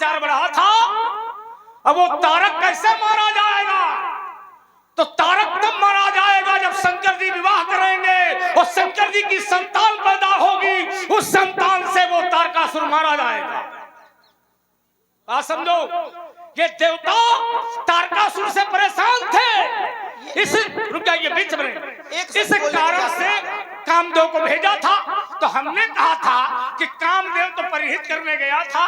अत्याचार बढ़ा था। अब वो तारक कैसे मारा जाएगा? तो तारक तब मारा जाएगा जब शंकर जी विवाह करेंगे और शंकर जी की संतान पैदा होगी, उस संतान से वो तारकासुर मारा जाएगा। आप समझो, ये देवता तारकासुर से परेशान थे। इस रुक जाइए बीच में, इस कारण से कामदेव को भेजा था। तो हमने कहा था कि कामदेव तो परिहित करने गया था,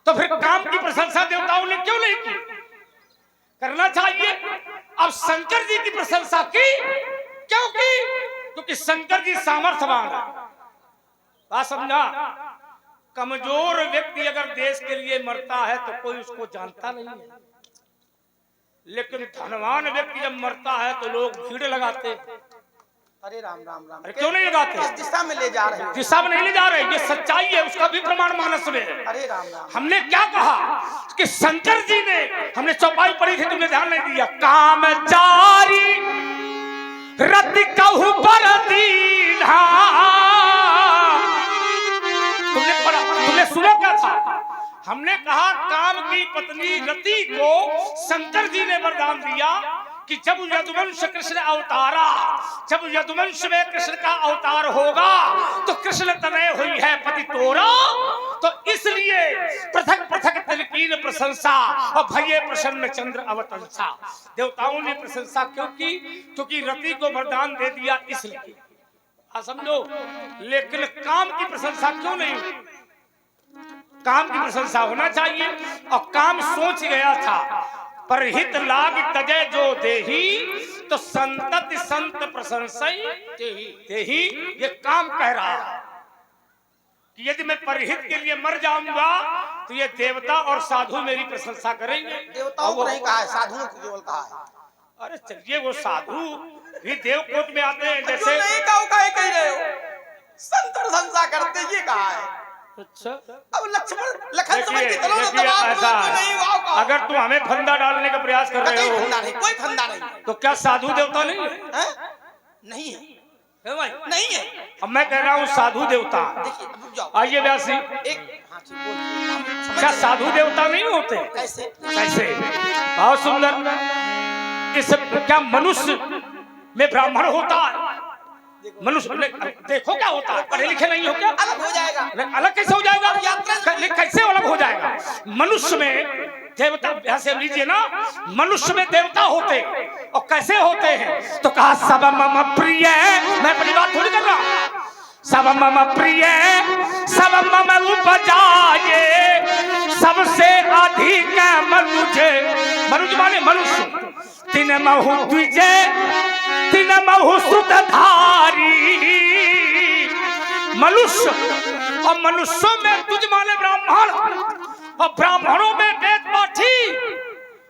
तो फिर काम की प्रशंसा देवताओं ने क्यों नहीं की? करना चाहिए। अब शंकर जी की प्रशंसा की, क्यों की? क्योंकि शंकर जी सामर्थ्यवान है। बात समझा? कमजोर व्यक्ति अगर देश के लिए मरता है तो कोई उसको जानता नहीं है, लेकिन धनवान व्यक्ति जब मरता है तो लोग भीड़ लगाते हैं। अरे राम राम राम, अरे क्यों नहीं लगाते? किस दिशा में ले जा रहे हैं? दिशा में नहीं ले जा रहे, ये सच्चाई है, उसका भी प्रमाण मानस में है। अरे राम राम, हमने क्या कहा कि शंकर जी ने, हमने चौपाई पढ़ी थी, तुमने ध्यान नहीं दिया। कामचारी रति कहु पर दीन्हा, तुमने पढ़ा, तुमने सुना क्या था? हमने कहा काम की पत्नी रति को शंकर जी ने वरदान दिया कि जब यदुवंश कृष्ण अवतारा, जब यदुवंश में कृष्ण का अवतार होगा तो कृष्ण तनय हुई है पति तोरा, तो इसलिए पृथक पृथक तिलकीन प्रशंसा और भये प्रसन्न चंद्र अवतंसा। देवताओं ने प्रशंसा क्यों की? क्योंकि रति को वरदान दे दिया इसलिए। समझो, लेकिन काम की प्रशंसा क्यों नहीं हुई? काम की प्रशंसा होना चाहिए। और काम सोच गया था, परहित लाग तजय जो देही, तो संतति संत प्रशंसई देही। ये काम कह रहा है कि यदि मैं परहित के लिए मर जाऊंगा तो ये देवता और साधु मेरी प्रशंसा करेंगे। देवताओं को नहीं कहा है, साधुओं को केवल कहा है। अरे चलिए, वो साधु भी देवकोट में आते हैं। जैसे नहीं कहो, कहे कह रहे हो, संत प्रशंसा करते ये कहा है। अच्छा, अब लक्ष्मण लखन समझ के चलो ना, देखिए, तब ऐसा नहीं है, अगर तुम हमें फंदा डालने का प्रयास कर रहे हो, कोई फंदा नहीं, तो क्या साधु देवता नहीं है? नहीं है, है भाई? नहीं है। अब मैं कह रहा हूँ साधु देवता। देखिए, रुक जाओ। आइए व्यासी, एक हाँ ठीक बोल, क्या साधु देवता नहीं होते? कैसे? कैसे? बहुत सुंदर। इस क्या मनुष्य में ब्राह्मण होता है? मनुष्य देखो क्या होता है, पढ़े लिखे नहीं हो क्या? अलग हो जाएगा। अलग कैसे हो जाएगा? कैसे अलग हो जाएगा? मनुष्य में देवता, ऐसे लीजिए ना, मनुष्य में देवता होते और कैसे होते हैं? तो कहा सब मम प्रिय, मैं अपनी बात थोड़ी कर रहा, सब मम प्रिय सब मम उपजाए, सबसे अधिक मनुज, मनुज माने मनुष्य, तीन महु द्विजय तीन महु सुतधारी। मनुष्य, और मनुष्यों में तुझ माने ब्राह्मण, और ब्राह्मणों में वेद पाठी।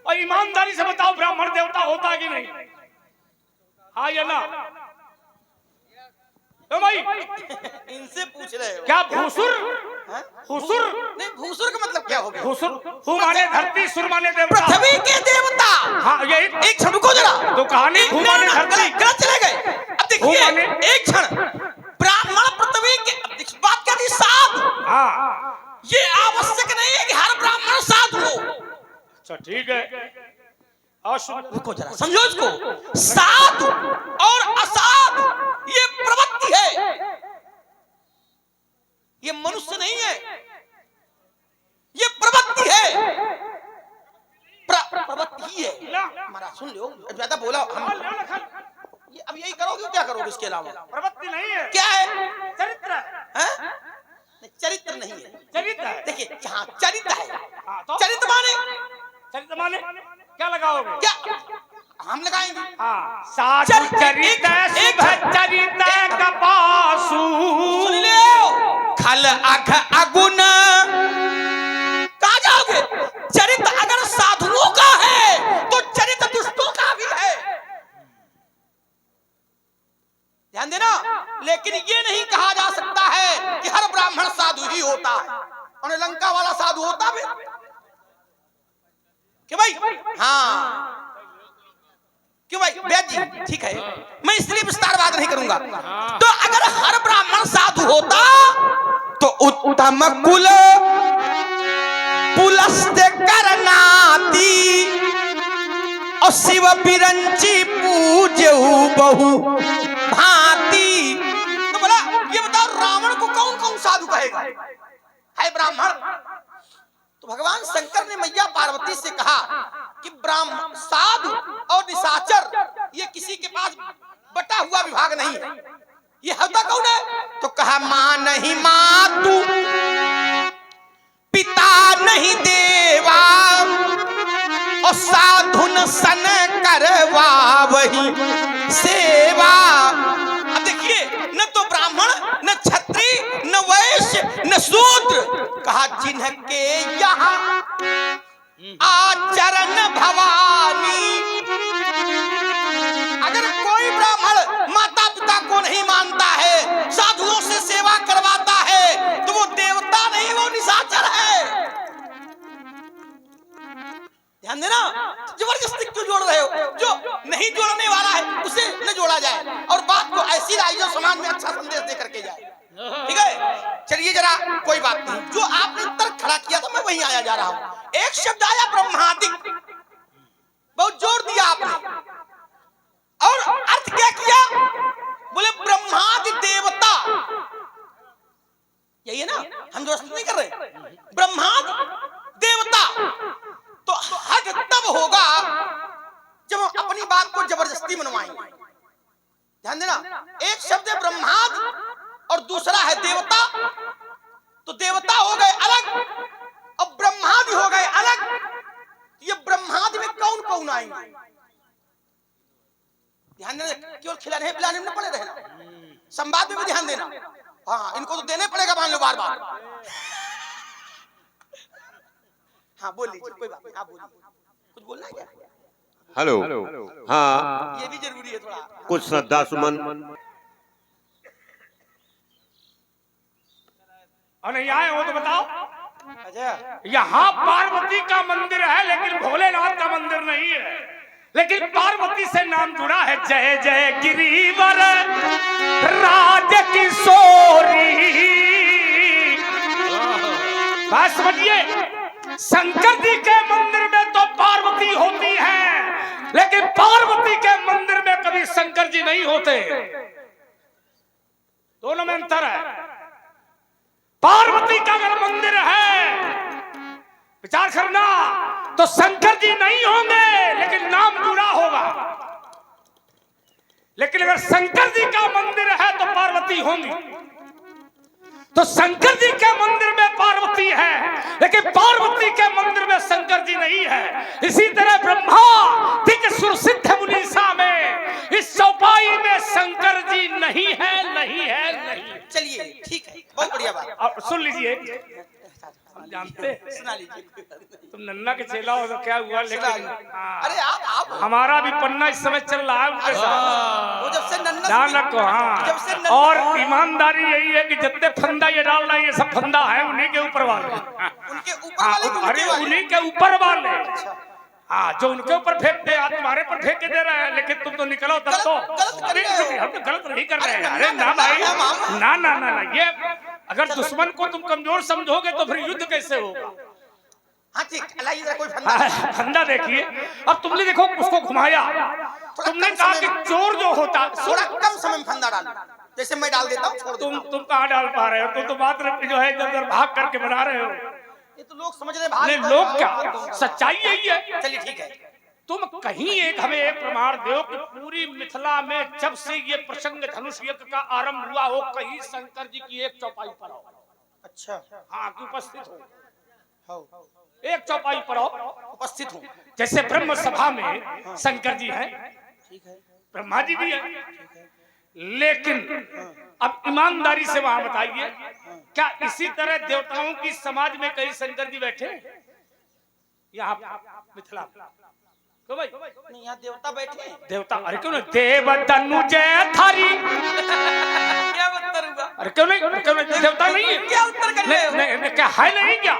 और ईमानदारी से बताओ, ब्राह्मण देवता होता कि नहीं? हाँ या ना? तो भाई इनसे पूछ रहे हो क्या भूसुर? भूसुर नहीं, भूसुर का मतलब क्या हो गया? भूसुर हु माने धरती, सुर माने देवता, पृथ्वी के देवता। हाँ, ये एक क्षण रुको जरा, तो कहानी हु माने धरती, गलत चले गए। अब देखिए, एक क्षण, ब्राह्मण पृथ्वी के, अब देखिए बात क्या थी, साधु। हाँ, ये आवश्यक नहीं है कि हर ब्राह्मण साधु हो। अच्छा ठीक है, और रुको जरा, समझो इसको, साधु और असाधु ये प्रवृत्ति है, ये मनुष्य नहीं है, ये प्रवृत्ति है, प्रवृत्ति ही है। महाराज सुन लो, ज्यादा बोला हम, ये अब यही करोगे, क्या करोगे इसके अलावा? प्रवृत्ति नहीं है, क्या है? चरित्र है? चरित्र नहीं है, चरित्र है। देखिए जहाँ चरित्र है, तो चरित्र माने, चरित्र माने क्या लगाओगे? क्या हम लगाएंगे? हाँ, साधु चरित शुभ चरित कपासु, सुन लो, खल अघ अगुण, कहाँ जाओगे? चरित्र अगर साधुओं का है तो चरित्र दुष्टों का भी है, ध्यान देना। लेकिन ये नहीं कहा जा सकता है कि हर ब्राह्मण साधु ही होता है, और लंका वाला साधु होता भी कि भाई, हाँ क्यों भाई वैद जी, ठीक है, मैं इसलिए विस्तारवाद नहीं करूंगा। तो अगर हर ब्राह्मण साधु होता तो उत्तम कुल पुलस्त्य करनाती और शिव बिरंची पूजऊ बहु भांति। तो बोला ये बताओ रावण को कौन कौन साधु कहेगा? है ब्राह्मण। तो भगवान शंकर ने मैया पार्वती से कहा कि ब्राह्मण साधु और निशाचर ये किसी के पास बटा हुआ विभाग नहीं है, ये होता कौन है? तो कहा मां नहीं मातु पिता नहीं देवा और साधु न सन करवा वही सेवा। अब देखिए न तो ब्राह्मण न क्षत्रिय न वैश्य न शूद्र, कहा जिनके यहाँ आचरण भवानी। अगर कोई ब्राह्मण माता पिता को नहीं मानता है, साधुओं से सेवा करवाता है, तो वो देवता नहीं वो निशाचर है। ध्यान देना, जबरदस्ती क्यों जोड़ रहे हो? जो नहीं जोड़ने वाला है उसे न जोड़ा जाए और बात को ऐसी लाई जो समाज में अच्छा संदेश दे करके जाए। ठीक है, चलिए जरा कोई बात नहीं, जो आपने उत्तर खड़ा किया था मैं वहीं आया जा रहा हूं। एक शब्द आया ब्रह्मादि, बहुत जोर दिया आपने, और अर्थ क्या किया? बोले ब्रह्मादि देवता। यही है ना, हम जो नहीं कर रहे, ब्रह्मादि देवता। तो हद तब होगा जब हम अपनी बात को जबरदस्ती मनवाएंगे। ध्यान देना, एक शब्द है ब्रह्मादि और दूसरा है देवता। तो देवता हो गए अलग और ब्रह्मादि हो गए अलग। ये ब्रह्मादि में कौन कौन आएंगे? ध्यान देना, केवल खिलाने पिलाने में पड़े रहना, संवाद में भी ध्यान देना। हाँ, इनको तो देने पड़ेगा मान लो बार बार। हाँ बोल लीजिए, कोई बात नहीं, आप बोलिए। कुछ बोलना है क्या? हेलो, हाँ ये भी जरूरी है थोड़ा। कुछ श्रद्धा सुमन। अरे यहाँ हो तो बताओ। अच्छा, यहाँ पार्वती का मंदिर है लेकिन भोलेनाथ का मंदिर नहीं है, लेकिन पार्वती से नाम जुड़ा है। जय जय गिरिवर राज किशोरी। बात समझिए, शंकर जी के मंदिर में तो पार्वती होती है, लेकिन पार्वती के मंदिर में कभी शंकर जी नहीं होते। दोनों में अंतर है। पार्वती का अगर मंदिर है, विचार करना, तो शंकर जी नहीं होंगे लेकिन नाम जुड़ा होगा। लेकिन अगर शंकर जी का मंदिर है तो पार्वती होंगी। तो शंकर जी के मंदिर में पार्वती है लेकिन पार्वती के मंदिर में शंकर जी नहीं है। इसी तरह ब्रह्मा दिक सुरसिद्ध मुनीसा में इस चौपाई में शंकर जी नहीं है, नहीं है, नहीं। चलिए ठीक है, बहुत बढ़िया बात। और सुन लीजिए, हम जानते हैं सुना लीजिए, तुम नन्ना के चेला हो तो क्या हुआ, लेकिन अरे आप हमारा भी पन्ना इस समय चल रहा है उनके साथ। वो जब से नन्ना ध्यान रखो। हाँ, और ईमानदारी यही है कि जितने फंदा ये डाल रहे हैं ये सब फंदा है उन्हीं के ऊपर वाले, उनके ऊपर वाले, अरे उन्हीं के ऊपर वाले। हाँ, जो उनके ऊपर फेंकते हैं तुम्हारे पर फेंक के दे रहे हैं, लेकिन तुम तो निकलो तब तो। हम तो गलत नहीं कर रहे हैं। अरे ना भाई, ना ना ना ना, ये अगर दुश्मन को तुम कमजोर समझोगे तो फिर युद्ध कैसे होगा? हाँ ठीक, इधर कोई फंदा। फंदा देखिए, अब तुमने देखो उसको घुमाया, तुमने कहा कि चोर जो होता, थोड़ा कम समय में फंदा डालो, जैसे मैं डाल देता हूँ, छोड़ देता हूँ। तुम कहाँ डाल पा रहे हो? तुम तो मात्र जो है इधर भाग करके बना रहे हो। ये तो लोग समझ रहे भाग, नहीं, लोग क्या, सच्चाई यही है। चलिए ठीक है, तुम कहीं एक हमें एक प्रमाण दो कि पूरी मिथिला में जब से ये प्रसंग धनुष यज्ञ का आरंभ हुआ हो, कहीं शंकर जी की एक चौपाई पर हो। अच्छा, हाँ, कि उपस्थित हो, हो एक चौपाई पर हो, उपस्थित हूँ। जैसे ब्रह्म सभा में शंकर जी हैं, ठीक है, ब्रह्मा जी भी हैं, लेकिन अब ईमानदारी से वहां बताइए, क्या इसी तरह देवताओं की समाज में कई शंकर जी बैठे यहाँ मिथिला? क्यों भाई? नहीं, यहाँ देवता बैठे हैं। देवता, अरे क्यों नहीं? देव तनु जय थारी। क्या उत्तर हुआ? अरे क्यों नहीं? देवता नहीं है? क्या उत्तर कर रहे हो? नहीं, क्या है नहीं क्या?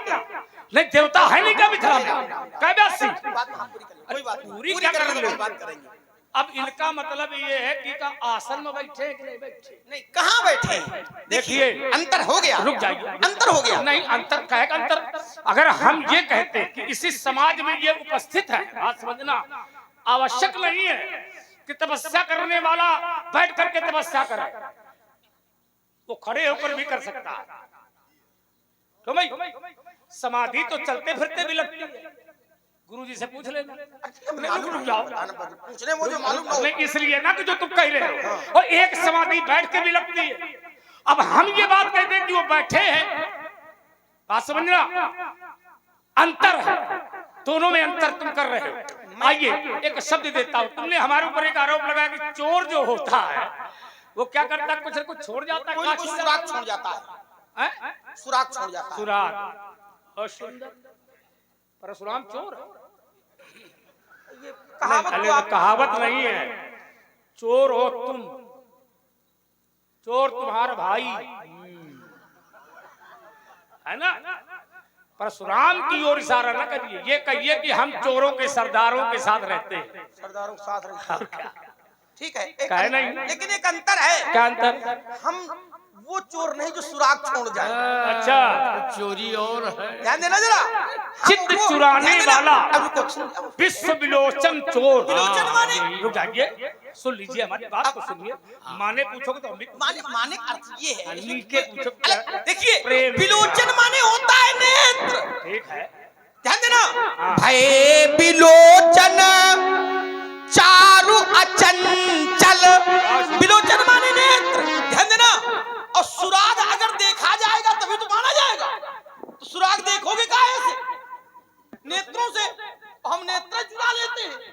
नहीं, देवता है नहीं क्या मिथिला में? क्या व्यासी? बात हम पूरी करेंगे, कोई बात नहीं, पूरी पूरी क्या करेंगे कर तो लो? बात करेंगे। अब इनका मतलब ये है कि का आसन में बैठे हैं कि नहीं बैठे? नहीं, कहाँ बैठे हैं? देखिए, अंतर हो गया। रुक जाइए, अंतर हो गया। नहीं, अंतर का है अंतर। अगर हम ये कहते कि इसी समाज में ये उपस्थित है, बात समझना, आवश्यक नहीं है कि तपस्या करने वाला बैठ करके तपस्या करे, वो खड़े होकर भी कर सकता है। तो भाई समाधि तो चलते फिरते भी लगती है, गुरुजी से पूछ लेना। रुक जाओ, पूछने मुझे मालूम नहीं, इसलिए ना कि जो तुम कह रहे हो, और एक समाधि बैठ के भी लगती है। अब हम ये बात कहते हैं कि वो बैठे हैं, बात समझना, अंतर है, दोनों में अंतर तुम कर रहे हो। आइए एक शब्द देता हूं, तुमने हमारे ऊपर एक आरोप लगाया कि चोर जो होता है वो क्या करता है, कुछ न कुछ छोड़ जाता है, कोई कुछ सुराग छोड़ जाता है, सुराग छोड़ जाता है। सुराग और सुंदर, परशुराम चोर है। ये कहावत नहीं, तो आप कहावत नहीं है, चोर हो तुम, चोर तुम्हारा भाई है ना। परशुराम की ओर इशारा न करिए, ये कहिए कि हम चोरों के सरदारों के साथ रहते हैं। सरदारों के साथ रहते हैं। ठीक है, एक कहे नहीं, लेकिन एक अंतर है। क्या अंतर? हम वो चोर नहीं जो सुराग छोड़ जाए। अच्छा, चोरी और है। ध्यान देना जरा, चित्त चुराने वाला अब विश्व विलोचन चोर। विलोचन माने? रुक जाइए, सुन लीजिए हमारी बात को सुनिए। माने पूछोगे तो हम भी माने, माने का अर्थ ये है, नीचे पूछो। देखिए प्रेम। विलोचन माने होता है नेत्र। ठीक है, ध्यान देना, हाँ। भय विलोचन चारु अचंचल, विलोचन माने नेत्र। ध्यान देना, और सुराग अगर देखा जाएगा तभी तो माना जाएगा। तो सुराग देखोगे काहे से? नेत्रों से। हम नेत्र चुरा लेते हैं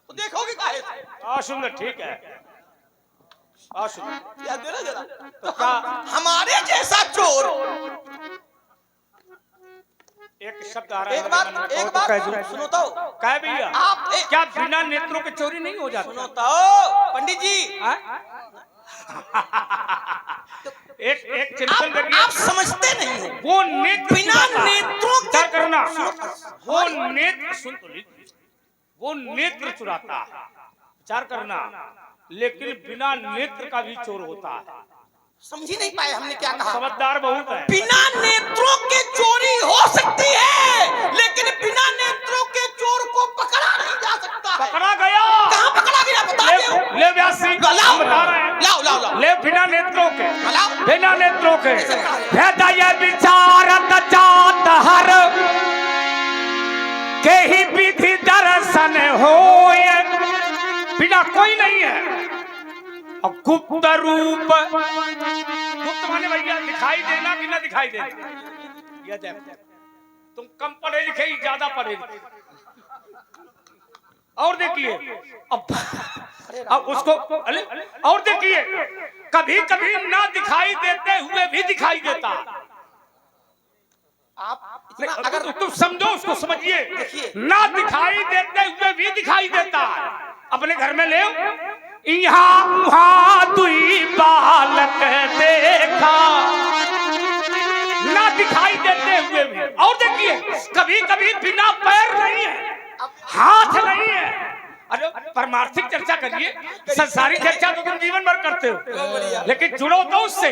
तो देखोगे काहे से? सुंदर, ठीक है, सुंदर। ध्यान देना जरा, तो क्या हमारे जैसा चोर। एक शब्द आ रहा है, एक बात सुनो तो, क्या भैया, आप क्या बिना नेत्रों के चोरी नहीं हो जाती? सुनो तो पंडित जी, एक चिंतन करिए, आप समझते नहीं हो। वो नेत्र बिना चुराता है। नेत्रों के- क्या करना, वो नेत्र, सुन तो लीजिए, वो नेत्र चुराता है, विचार करना, लेकिन बिना नेत्र का भी चोर होता है। समझ ही नहीं पाए हमने क्या कहा। समझदार बहुत है। बिना नेत्रों के चोरी हो सकती है, लेकिन बिना नेत्रों के चोर को पकड़ा नहीं जा सकता है। पकड़ा गया, कहाँ पकड़ा गया बता दो। ले व्यासी, हम बता रहे हैं, लाओ लाओ लाओ, ले बिना नेत्रों के, लाओ। बिना नेत्रों के हृदय विचारत जात हर के ही विधि दर्शन होए, बिना कोई नहीं है। और गुप्त रूप, गुप्त माने भैया दिखाई देना कि ना दिखाई देना, ये देख, तुम कम पढ़े लिखे ही ज्यादा पढ़े लिखे। और देखिए अब उसको, अरे और देखिए, कभी कभी ना दिखाई देते हुए भी दिखाई देता। आप नहीं, इतना अगर अगर तुम समझो, उसको समझिए, देखिए। ना दिखाई देते हुए भी दिखाई देता। अपने घर में ले, यहाँ वहाँ दुई बालक देखा, ना दिखाई देते हुए भी। और देखिए, कभी कभी बिना पैर नहीं है, हाथ नहीं है। अरे परमार्थिक चर्चा करिए, संसारिक चर्चा तो तुम जीवन भर करते हो, लेकिन जुड़ो तो उससे।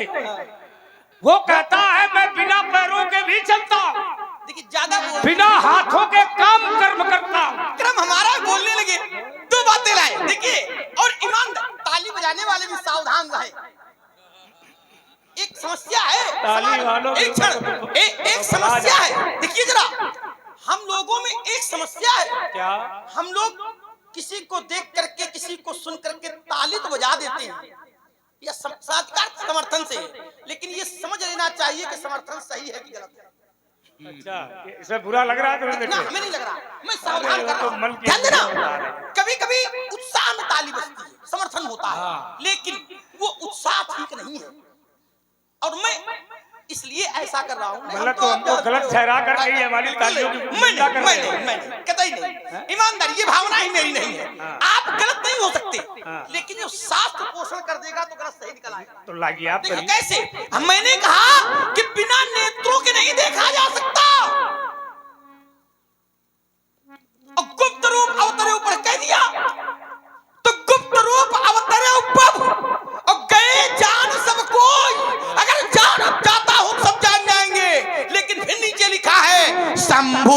वो कहता है मैं बिना पैरों के भी चलता हूं, देखिए ज्यादा बिना हाथों के काम कर्म करता हूं। क्रम हमारा बोलने लगे, दो बातें लाए। देखिए, और ईमानदार ताली बजाने वाले भी सावधान रहे। एक समस्या है, ताली वालों एक क्षण, एक समस्या है। देखिए जरा, हम लोगों में एक समस्या है। क्या? हम लोग किसी को देख करके, किसी को सुन करके ताली तो बजा देते हैं, यह साक्षात्कार समर्थन से, लेकिन ये समझ लेना चाहिए कि समर्थन सही है कि गलत है। अच्छा, इसमें बुरा लग रहा है तुम्हें? ना, देखो, हमें नहीं लग रहा, मैं सावधान कर रहा तो हूं। मन की ध्यान देना, बात है। कभी कभी उत्साह में ताली बजती है, समर्थन होता है, लेकिन वो उत्साह ठीक नहीं है। और मैं इसलिए ऐसा कर रहा हूं। मतलब तो हमको गलत ठहरा कर रही है, हमारी तालियों की निंदा कर रहे हैं। मैं कतई नहीं, ईमानदारी ये भावना ही मेरी नहीं है। आप गलत नहीं हो सकते, लेकिन जो शास्त्र पोषण कर देगा तो गलत सही निकल आएगा। तो लाइए आप देखो करिए। कैसे, मैंने कहा कि बिना नेत्रों के नहीं देखा जा सकता, और गुप्त रूप अवतरे ऊपर कह दिया, तो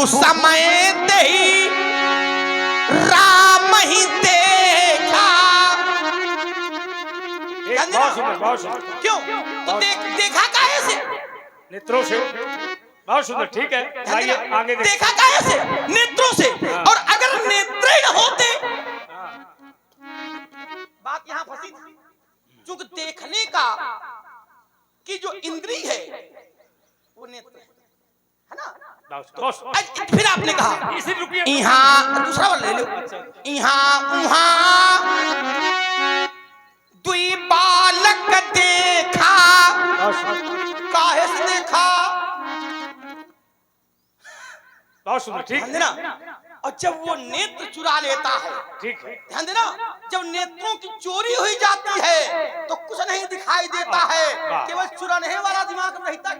समय ते ही राम ही देखा। बहुत सुंदर क्यों तो देखा काहे से? नेत्रों से। बहुत सुंदर, ठीक है, आइए आगे देखा काहे से? नेत्रों से। और अगर नेत्र ही न होते, बात यहां फंसी थी, क्योंकि देखने का की जो इंद्री है वो नेत्र है ना। फिर आपने कहा यहाँ, दूसरा वाला ले लो, यहाँ उहाँ दुई बालक देखा। काहे से देखा? बहुत सुंदर, ठीक ध्यान देना। और जब वो नेत्र चुरा लेता है, ठीक है, ध्यान देना, जब नेत्रों की चोरी हुई जाती है तो कुछ नहीं दिखाई देता है, केवल चुराने वाला दिमाग रहता है।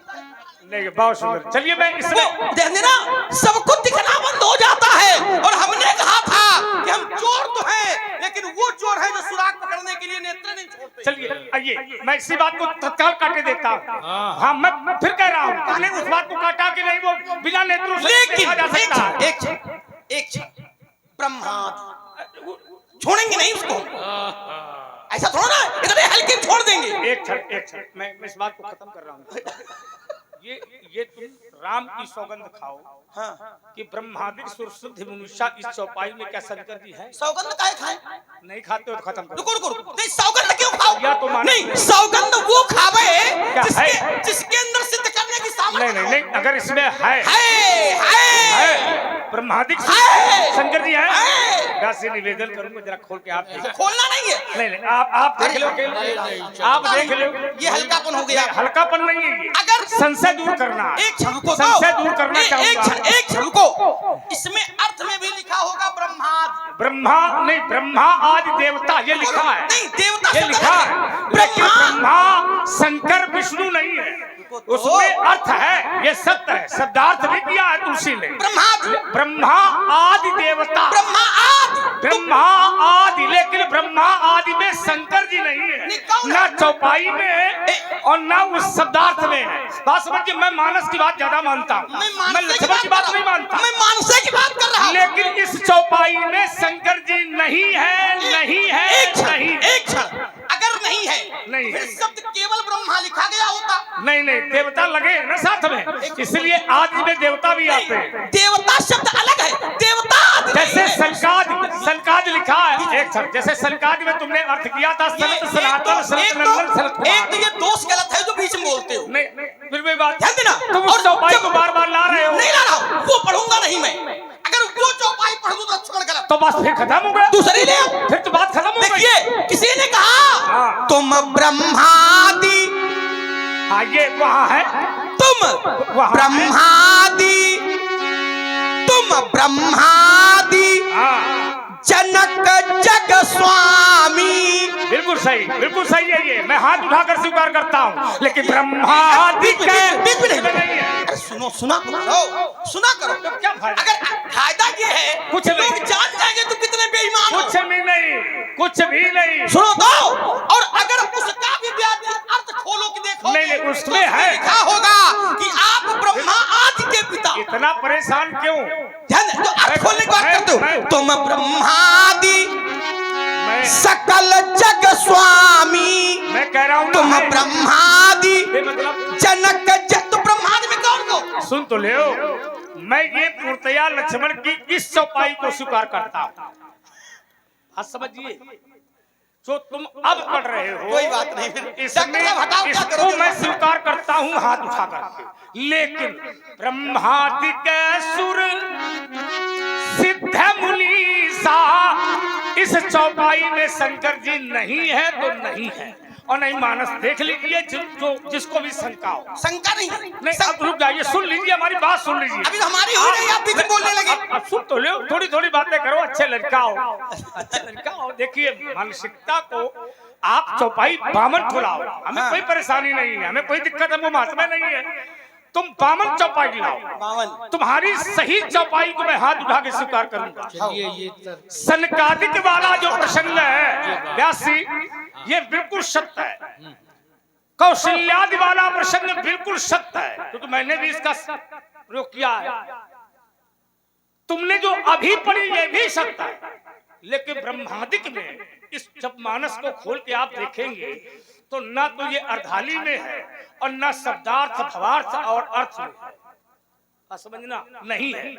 नहीं, बहुत सुंदर। चलिए मैं इसमें ध्यान देना, सब कुछ दिखना बंद हो जाता है। और हमने कहा था कि हम चोर तो हैं, लेकिन वो चोर है जो सुराग पकड़ने के लिए नेत्र नहीं छोड़ते। चलिए आइए, मैं इसी बात को तत्काल काटे देता हूँ। हाँ, मैं फिर कह रहा हूँ, पहले उस बात को काटा कि नहीं, वो बिना नेत्रों से देखा जा सकता है। एक ब्रह्मा छोड़ेंगे नहीं उसको, ऐसा थोड़ा ना इतने हल्के छोड़ देंगे। एक क्षण, मैं इस बात को खत्म कर रहा हूँ। ये तुम राम की सौगंध खाओ, हाँ, कि ब्रह्मादिक सुरसिद्ध मनुष्य इस चौपाई में क्या शंकर जी है। सौगंध काहे खाए? नहीं खाते हो तो खत्म करो। रुको, नहीं सौगंध क्यों खाओ? या तो नहीं, सौगंध वो खावे जिसके अंदर सिद्ध करने की सामर्थ्य। नहीं, अगर इसमें है ब्रह्मादिक शंकर जी है, वैसे निवेदन करूंगा, जरा खोल के आप खोलना नहीं है। नहीं, आप देख लो, आप देख लो, ये हल्कापन हो गया। हल्कापन नहीं है, अगर संशय दूर करना, एक क्षण रुको, संशय दूर करना चाहूंगा। एक क्षण रुको, इसमें अर्थ में भी लिखा होगा ब्रह्मा नहीं, ब्रह्मा आदि देवता ये लिखा है। नहीं, देवता ये लिखा है, लेकिन ब्रह्मा शंकर विष्णु नहीं है, उसमें अर्थ है, ये सत्य है, शब्दार्थ भी दिया है तुलसी ने। ब्रह्मा आदि देवता, ब्रह्मा आदि, लेकिन ब्रह्मा आदि में शंकर जी नहीं है, ना चौपाई में और ना उस शब्दार्थ में है। बात समझिए, मैं मानस की बात ज्यादा मानता हूँ, मैं लक्ष्मण की बात नहीं मानता, मैं मानस की बात कर रहा हूँ। लेकिन इस चौपाई में शंकर जी नहीं है, नहीं है, नहीं। एक क्षण, अगर नहीं है, नहीं फिर शब्द केवल ब्रह्मा लिखा गया होता। नहीं, देवता लगे ना साथ में, इसलिए आदि में देवता भी आते हैं। देवता शब्द अलग है, देवता जैसे सनकाद लिखा है, एक क्षण, जैसे सनकाद में तुमने अर्थ किया था सनत सनातन सनत नंदन सनत। एक तो ये दोष गलत है जो बीच में बोलते हो। नहीं, फिर भी बात ध्यान देना, तुम उस चौपाई को बार-बार ला रहे हो। नहीं ला रहा हूं, वो पढ़ूंगा नहीं मैं। अगर वो चौपाई पढ़ दूं तो लक्ष्मण गलत, तो बस फिर खत्म हो गया, दूसरी ले आओ, फिर तो बात खत्म हो गई। देखिए, किसी ने कहा तुम ब्रह्मादि, हाँ ये वहाँ है, तुम ब्रह्मादि, तुम ब्रह्मादि जनक जग स्वामी। बिल्कुल सही है ये, मैं हाथ उठाकर स्वीकार करता हूँ, लेकिन ब्रह्मादि नहीं है। सुना करो, क्या फायदा? अगर फायदा ये है, कुछ लोग नहीं, जान जाएंगे तो कितने बेईमान हो। कुछ भी नहीं। सुनो तो, और अगर उसका भी अर्थ खोलो कि देखो, नहीं, उसमें है, लिखा होगा कि आप ब्रह्मा आदि के पिता। इतना परेशान क्यों? ध्यान, तो अर्थ खोलने की बात करते हो, तुम ब्रह्मादि सकल जग स्वामी। मैं कह रहा हूँ तुम ब्रह्मादि मतलब जनक जग, तो ब्रह्मादि में कौन को? सुन तो ले, मैं ये पूर्णतया लक्ष्मण की इस चौपाई को स्वीकार करता हूँ। समझिए, जो तुम अब पढ़ रहे हो, कोई बात नहीं, इसमें इसको मैं स्वीकार करता हूँ हाथ उठा करके, लेकिन ब्रह्मादिक सुर सिद्ध मुनीसा, इस चौपाई में शंकर जी नहीं है तो नहीं है, और नहीं मानस देख लीजिए, जिसको भी शंका हो। शंका नहीं, अब रुक जाइए, सुन लीजिए, हमारी बात सुन लीजिए। अभी हमारी हो रही है, आप बीच बोलने लगे। अब सुन तो लो, थोड़ी बातें करो, अच्छे लड़का हो। देखिए, मानसिकता को आप चौपाई बामन खुलाओ, हमें कोई परेशानी नहीं है, हमें कोई दिक्कत है, वो महात्मा नहीं है। तुम बामन चौपाई लाओ, तुम्हारी सही चौपाई को मैं हाथ उठा के स्वीकार करूंगा। सनकादिक वाला जो प्रसंग है व्यासी, ये बिल्कुल सत्य है। कौशल्यादि वाला प्रसंग बिल्कुल सत्य है, क्योंकि मैंने भी इसका प्रयोग किया है। तुमने जो अभी पढ़ी ये भी सकता है, लेकिन ब्रह्मादिक में इस जब मानस को खोल के आप देखेंगे तो ना तो ये अर्धाली में है और ना शब्दार्थ भवार्थ और अर्थ में है। समझना नहीं है,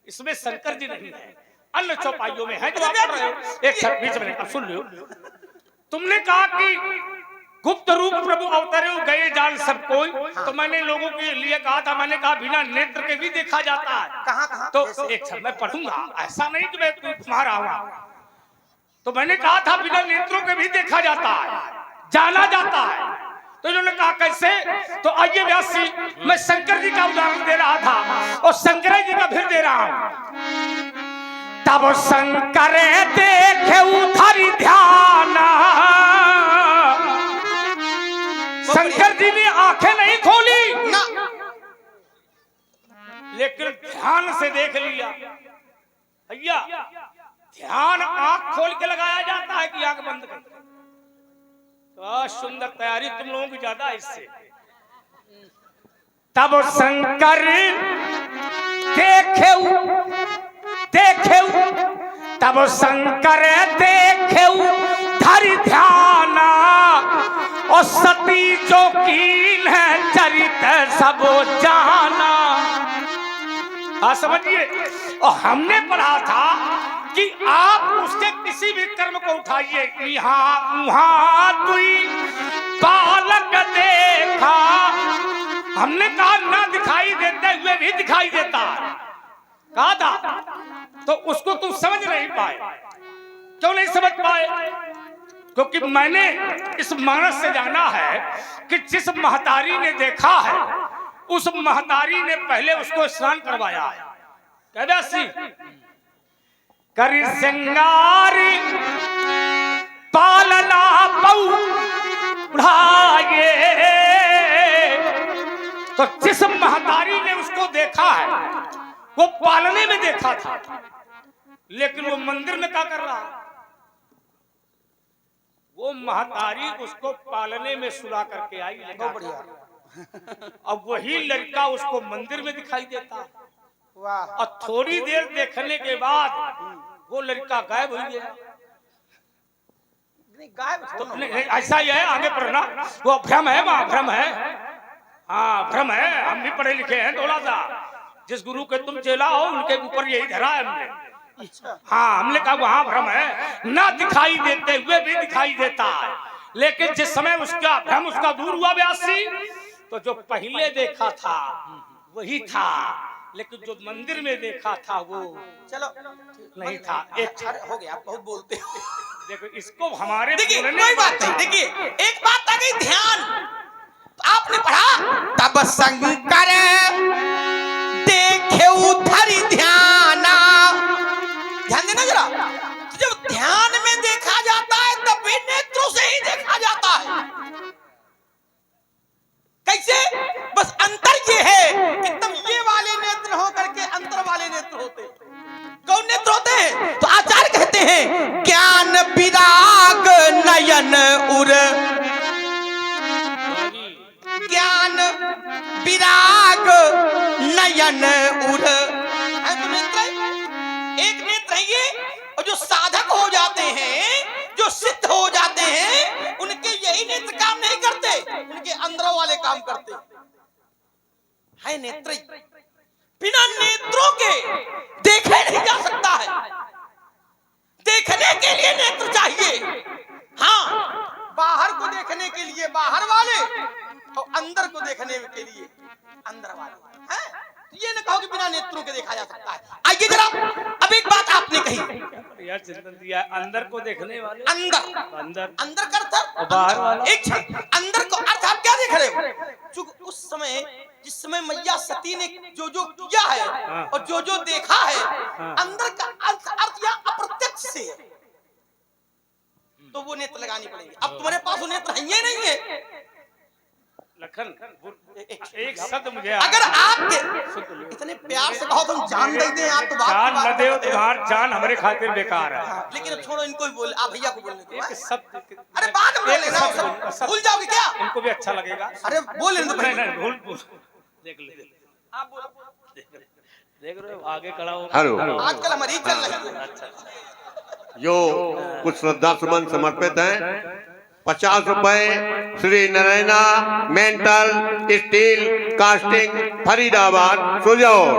इसमें शंकर जी नहीं है, अन्य चौपाइयों में है जो आप पढ़ रहे हो। एक शब्द बीच में अब सुन लो। तुमने कहा कि गुप्त रूप प्रभु अवतरे गए जान सब कोई, तो मैंने लोगों के लिए कहा था, मैंने कहा बिना नेत्र के भी देखा जाता है। कहाँ तो एक शब्द मैं पढ़ूंगा, ऐसा नहीं कि मैं घुमा रहा हूं। तो मैंने कहा था बिना नेत्रों के भी देखा जाता है, जाना जाता है। तो इन्होंने कहा कैसे? तो आइए व्यास जी, मैं शंकर जी का उदाहरण दे रहा था और शंकर जी का फिर दे रहा हूं। तब शंकर देखे उधर ध्यान, शंकर जी ने आंखें नहीं खोली ना, लेकिन ध्यान से देख लिया। भैया ध्यान आंख खोल के लगाया जाता है कि आंख बंद कर? तो सुंदर तैयारी तुम लोगों की ज्यादा है इससे। तब शंकर देखे तब शंकर देखे धरि ध्यान, और सती जो कीन है चरित सब जाना। समझिए, और हमने पढ़ा था कि आप उसके किसी भी कर्म को उठाइए, यहाँ वहाँ तुई बालक देखा, हमने कहा ना दिखाई देते हुए भी दिखाई देता है, कहा था। तो उसको तुम समझ नहीं पाए। क्यों नहीं समझ पाए? क्योंकि मैंने इस मानस से जाना है कि जिस महतारी ने देखा है उस महतारी ने पहले उसको स्नान करवाया है। करी सिंगारी पालना पौढ़ाए, तो जिस महतारी ने उसको देखा है वो पालने में देखा था, लेकिन वो मंदिर में क्या कर रहा है? वो महतारी उसको पालने में सुला करके आई, अब वही लड़का उसको मंदिर में दिखाई देता है। और थोड़ी देर देखने के बाद वो लड़का गायब हो गया। तो ऐसा ही है, आगे पढ़ना। वो भ्रम है, वहां भ्रम है। हाँ भ्रम है, हम भी पढ़े लिखे हैं थोड़ा सा। जिस गुरु के तुम चेला हो उनके ऊपर यही धरा है हमने। अच्छा। हाँ, हमने कहा वहां भ्रम है, ना दिखाई देते हुए भी दिखाई देता है। लेकिन जिस समय उसका भ्रम उसका दूर हुआ व्यासी, तो जो पहले देखा था वही था, लेकिन जो मंदिर में देखा था वो चलो नहीं था। एक हो गया, आप बहुत बोलते हो। देखो इसको हमारे देखिए कोई बात नहीं। देखिए एक बात आ गई, ध्यान आपने पढ़ा। तब शंकर देखे उधर ध्यान, ध्यान देना जरा। जब ध्यान में देखा जाता है तब भी नेत्रों से ही देखा जाता है। कैसे? बस अंतर ये है कि तब ये वाले नेत्र हो करके अंतर वाले नेत्र होते। कौन नेत्र होते हैं? तो आचार्य कहते हैं ज्ञान विराग नयन उर, ज्ञान विराग नयन उर। है तो नेत्र, एक नेत्र है ये, और जो साधक हो जाते हैं, जो सिद्ध हो जाते हैं, उनके यही नेत्र काम नहीं करते, उनके अंदरों वाले काम करते है। नेत्र बिना नेत्रों के देखे नहीं जा सकता है। देखने के लिए नेत्र चाहिए। हाँ, बाहर को देखने के लिए बाहर वाले, और अंदर को देखने के लिए अंदर वाले हैं। ये न कहो कि बिना नेत्रों के देखा जा सकता है। आइए जरा, अब एक बात आपने कही यार, चिंतन दिया अंदर को देखने वाले, अंदर अंदर अंदर का अर्थ बाहर वाला। एक अंदर को अर्थ आप क्या देख रहे हो? चूंकि उस समय जिस समय मैया सती ने जो जो किया है और जो जो देखा है, अंदर का अर्थ या अप्रत्यक्ष से है, तो वो नेत्र लगानी पड़ेगी। अब तुम्हारे पास वो नेत्र है नहीं है। लखन एक शब्द मुझे अगर आपके इतने प्यार से कहो तुम जान दे दें, आप तो जान न दे, तुम्हारी जान हमारे खातिर बेकार है। लेकिन छोड़ो, इनको भी बोल, आप भैया को बोलने दो। एक शब्द, अरे बाद में बोले ना, भूल जाओगे क्या? इनको भी अच्छा लगेगा। अरे बोले तो नहीं भूल देख ले, आप बोलो। देख रहे हो आगे खड़ा हो। हेलो आजकल हमारी चल रही है। जो कुछ श्रद्धा सुमन समर्पित हैं 50 रुपए Shri Narayana mental steel casting Faridabad सुजौर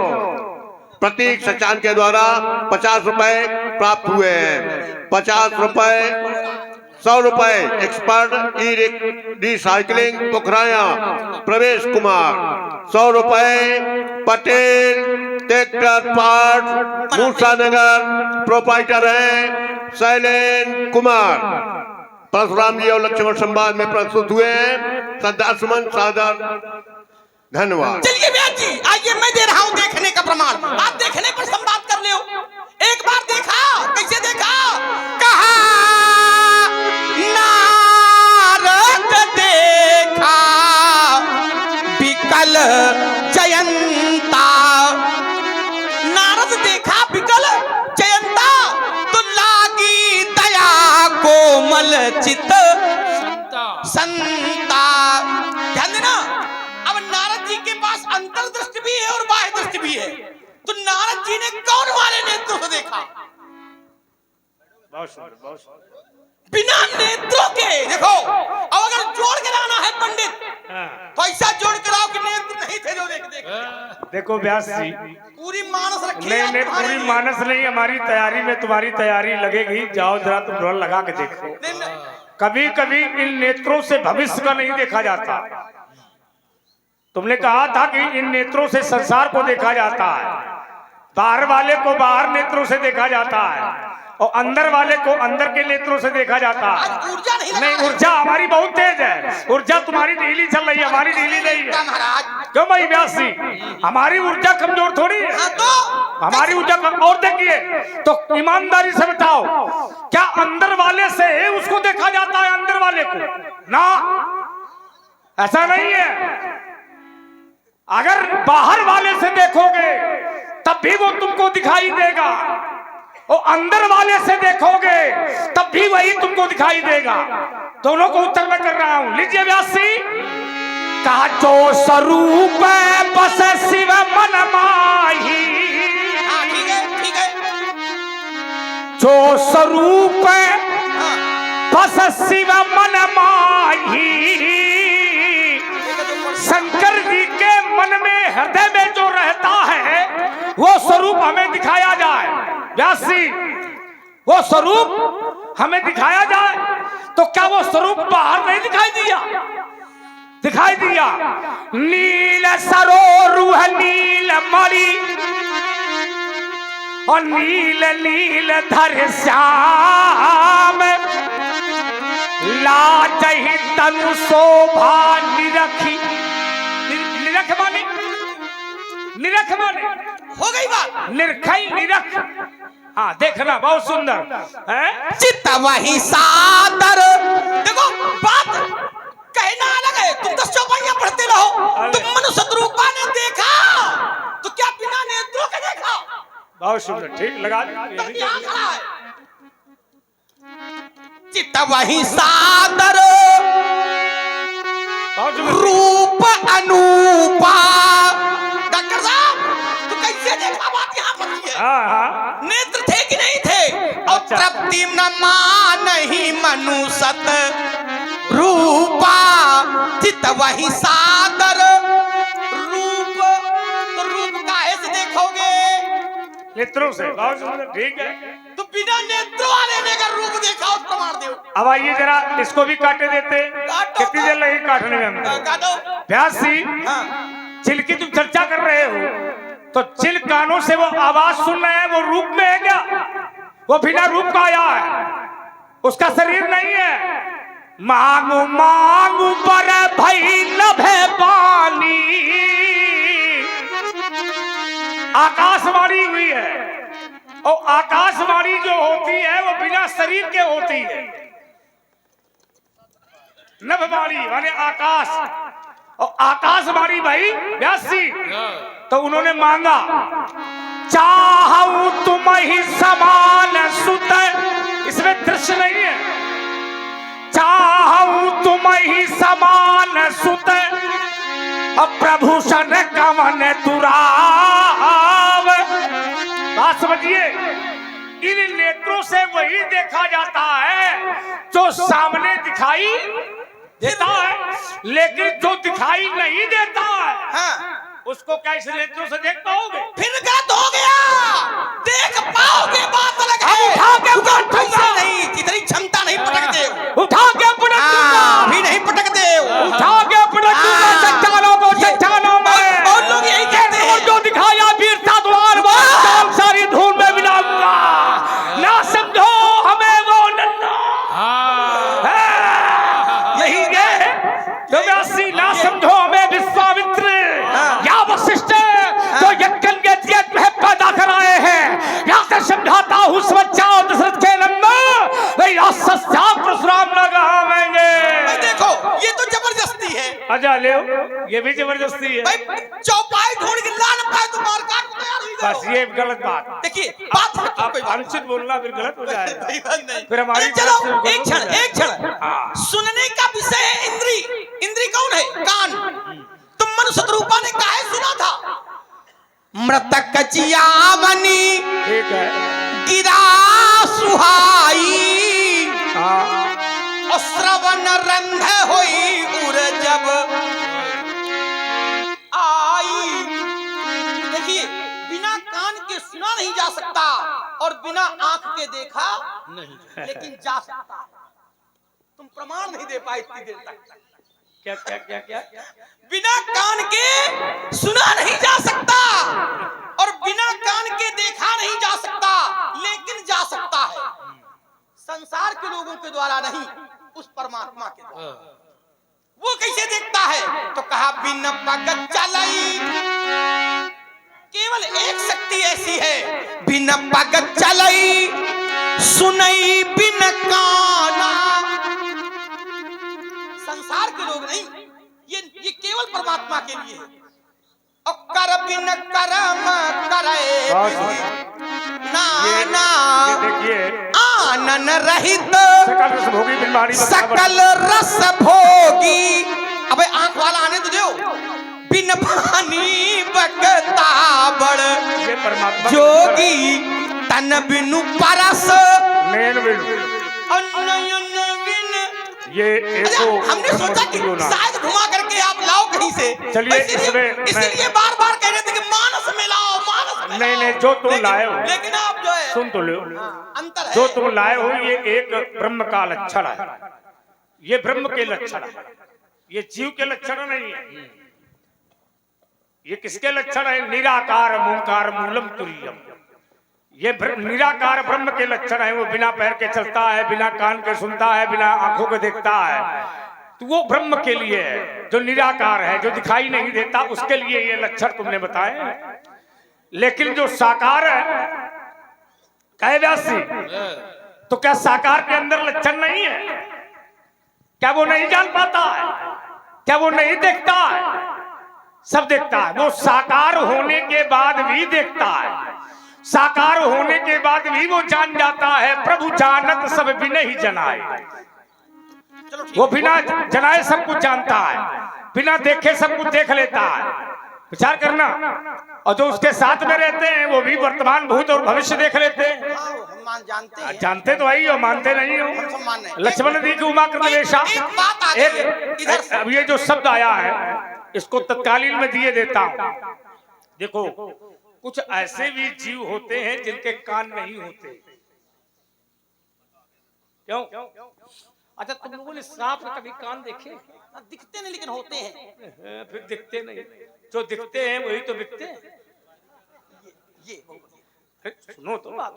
प्रतीक सचान के द्वारा 50 रुपए प्राप्त हुए हैं। 50 रुपए 100 रुपए एक्सपर्ट ई रिसाइकलिंग पोखराया प्रवेश कुमार 100 रुपए पटेल ट्रैक्टर पार्ट मूसा नगर प्रोपाइटर है शैलेंद्र कुमार परशुराम जी और लक्ष्मण संवाद में प्रस्तुत हुए हैं। श्रद्धा सुमन सादर धन्यवाद। चलिए भैया जी आइए मैं दे रहा हूँ देखने का प्रमाण। आप देखने पर संवाद कर ले। एक बार देखा कैसे देखा कहा नारद देखा विकल जयंता। नारद देखा विकल जयंता तो लागी दया कोमल चित संता। ध्यान देना अब नारद जी के पास अंतर्दृष्टि भी है और बाह्य दृष्टि भी है। तो नारद जी ने कौन वाले नेत्रों से देखा? बहुत सुंदर बहुत सुंदर। बिना नेत्रों के देखो। अब अगर जोड़ के लाना है पंडित तो ऐसा जोड़ के लाओ कि नेत्र नहीं थे जो देख देखो व्यास जी पूरी मानस रखी नहीं नहीं पूरी मानस नहीं हमारी तैयारी में तुम्हारी तैयारी लगेगी। जाओ जरा तुम ढोल लगा के देखो। कभी कभी इन नेत्रों से भविष्य का नहीं देखा जाता। तुमने कहा था कि इन नेत्रों से संसार को देखा जाता है। बाहर वाले को बाहर नेत्रों से देखा जाता है और अंदर वाले को अंदर के नेत्रों से देखा जाता है। ऊर्जा नहीं ऊर्जा हमारी बहुत तेज है। ऊर्जा तुम्हारी ढीली चल रही है हमारी ढीली नहीं है। क्यों भाई व्यास जी हमारी ऊर्जा कमजोर थोड़ी है। हमारी ऊर्जा और देखिए तो ईमानदारी से बताओ क्या अंदर वाले से उसको देखा जाता है? अंदर वाले को ना ऐसा नहीं है। अगर बाहर वाले से देखोगे तब भी वो तुमको दिखाई देगा और अंदर वाले से देखोगे तब भी वही तुमको दिखाई देगा। दोनों को उत्तर में कर रहा हूं। लीजिए व्यासी कहा जो स्वरूप बस शिव मन माही। जो स्वरूप बस शिव मन माही। शंकर जी के मन में हृदय में जो रहता है वो स्वरूप हमें दिखाया जाए। व्यास जी वो स्वरूप हमें दिखाया जाए तो क्या वो स्वरूप बाहर नहीं दिखाई दिया? दिखाई दिया। नील सरोरुह नील मणि और नील नील धर श्याम लाजहि तनु शोभा निरखी। निरख माने निरख माने हो गई बात। निरखई निरख। हाँ देखना बहुत सुंदर है। चित्त वही सादर। देखो बात कहना अलग है। तुम 10 चौपाइयां पढ़ते रहो। तुम मनुष्य रूपा ने देखा तो क्या बिना नेत्रों के देखा? बहुत सुंदर ठीक लगा। चित्त वही सादर रूप अनूपा। डॉक्टर साहब तू कैसे देखा? बात यहाँ पर है। हाँ नेत्र थे कि नहीं थे? और तृप्ति न मानहि मनुसत रूपा। चित्त वही सादर रूप। तो रूप काहे से देखोगे? नेत्रों से। बहुत सुंदर ठीक है। तो बिना नेत्रों वाले ने अगर रूप देखा और प्रमाण दो। अब आइए जरा इसको भी काटे देते। कितनी देर लगी काटने में हमको? व्यास जी चिल की तुम चर्चा कर रहे हो तो चिल कानों से वो आवाज सुन रहे हैं। वो रूप में है क्या? वो बिना रूप का आया है। उसका शरीर नहीं है। मांगू मांगू पर भई नभे पानी। आकाशवाणी हुई है और आकाशवाणी जो होती है वो बिना शरीर के होती है। नभवाणी माने आकाश और आकाशवाणी भाई व्यास जी। तो उन्होंने मांगा चाहूं तुम ही समान सुत। इसमें दृश्य नहीं है। चाहूं तुम ही समान सुत प्रभूषण कमन तुराव। बात समझिए, इन नेत्रों से वही देखा जाता है जो सामने दिखाई देता है, लेकिन जो दिखाई नहीं देता है हाँ। उसको कैसे नेत्रों से देख पाओगे? फिर गलत हो गया, देख पाओगे बात अलग है। उठा के पटक दूंगा नहीं, इतनी क्षमता नहीं पटकते हो। उठा के पटक दूंगा, अभी नहीं पटकते हो। उठा के पटक दूंगा चट्टानों को, चट्टानों में बहुत लोग यही कहते हैं। जो दिखाया वीरता द्वार वो सारी धूल में मिलाऊंगा, ना समझो हमें वो नन्ना। यही है जो व्यासी, ना समझो हमें विश्वामित्र या वशिष्ठ जो यज्ञ के त्यज में पैदा कराए हैं। व्यास समझाता हूँ समझा दशरथ के नंबर वही सस्या परशुराम लगा मैंने। देखो ये तो जबरदस्ती है। अच्छा ले, ये भी जबरदस्ती है भाई, चौपाई ढूंढ के ला ना पाए तो मार काट को तैयार हुई। बस ये गलत बात। देखिए बात है, अब अनुचित बोलना फिर गलत हो जाएगा, कोई बात नहीं। फिर हमारी चलो तरफ से एक क्षण, गलत हो एक क्षण। हाँ। सुनने का विषय है इंद्री। इंद्री कौन है? कान। तुम मनुष्य रूपा ने काहे सुना था? मृतक जियामणि ठीक है, गिरा सुहाई हाँ। और श्रवण रंध होई उर जब आई। देखिए बिना कान के सुना नहीं जा सकता और बिना आंख के देखा नहीं। लेकिन जा सकता। तुम प्रमाण नहीं दे पाए इतनी देर तक। क्या क्या क्या क्या बिना कान के सुना नहीं जा सकता और बिना कान के देखा नहीं जा सकता, लेकिन जा सकता है संसार के लोगों के द्वारा नहीं, उस परमात्मा के द्वारा। वो कैसे देखता है? तो कहा बिन पग चलई। केवल एक शक्ति ऐसी है, बिन पग चलई सुनई बिन काना। संसार के लोग नहीं, ये केवल परमात्मा के लिए है। और कर बिन करम करे नाना देखिए, आनन रहित सकल रस भोगी बीमारी सकल रस भोगी। अबे आंख वाला आने तो दो। बिन पानी बकता बड़ ये परमात्मा जोगी तन बिनु परस नयन बिनु, अनयन बिन। ये एको हमने सोचा कि शायद घुमा करके आप लाओ कहीं से। चलिए, इसलिए बार बार कह रहे थे कि मानस में लाओ, मानस में नहीं लाओ। नहीं, जो तुम लाए हो, लेकिन आप जो है सुन तो लो, अंतर है। जो तुम लाए हो ये एक ब्रह्म का लक्षण है, ये ब्रह्म के लक्षण है, ये जीव के लक्षण नहीं है। ये किसके लक्षण है? निराकार मूलकार मूलम तुल्यम। ये निराकार ब्रह्म के लक्षण है। वो बिना पैर के चलता है, बिना कान के सुनता है, बिना आंखों के देखता है, तो वो ब्रह्म के लिए है जो निराकार है, जो दिखाई नहीं देता, उसके लिए ये लक्षण तुमने बताए। लेकिन जो साकार है, कहे व्यासी, तो क्या साकार के अंदर लक्षण नहीं है? क्या वो नहीं जान पाता है? क्या वो नहीं देखता है? सब देखता है। वो साकार होने के बाद भी देखता है, साकार होने के बाद भी वो जान जाता है। प्रभु जानत सब बिना ही जनाए। वो बिना जनाए सब कुछ जानता है, बिना देखे सब कुछ देख लेता है। विचार करना। और जो उसके साथ में रहते हैं वो भी वर्तमान भूत और भविष्य देख लेते हैं। हनुमान जानते हैं। जानते तो आई हो, मानते नहीं हो। लक्ष्मण जी की उमा कृतवेशा। एक अब ये जो शब्द आया है इसको तत्कालीन में दिए देता हूं। देखो, कुछ ऐसे भी जीव होते हैं जिनके कान नहीं होते। क्यों? अच्छा, तुम लोगों ने सांप के कभी कान देखे? दिखते नहीं लेकिन होते हैं। फिर दिखते नहीं। जो दिखते हैं वही तो बिकते हैं। ये सुनो तो बात।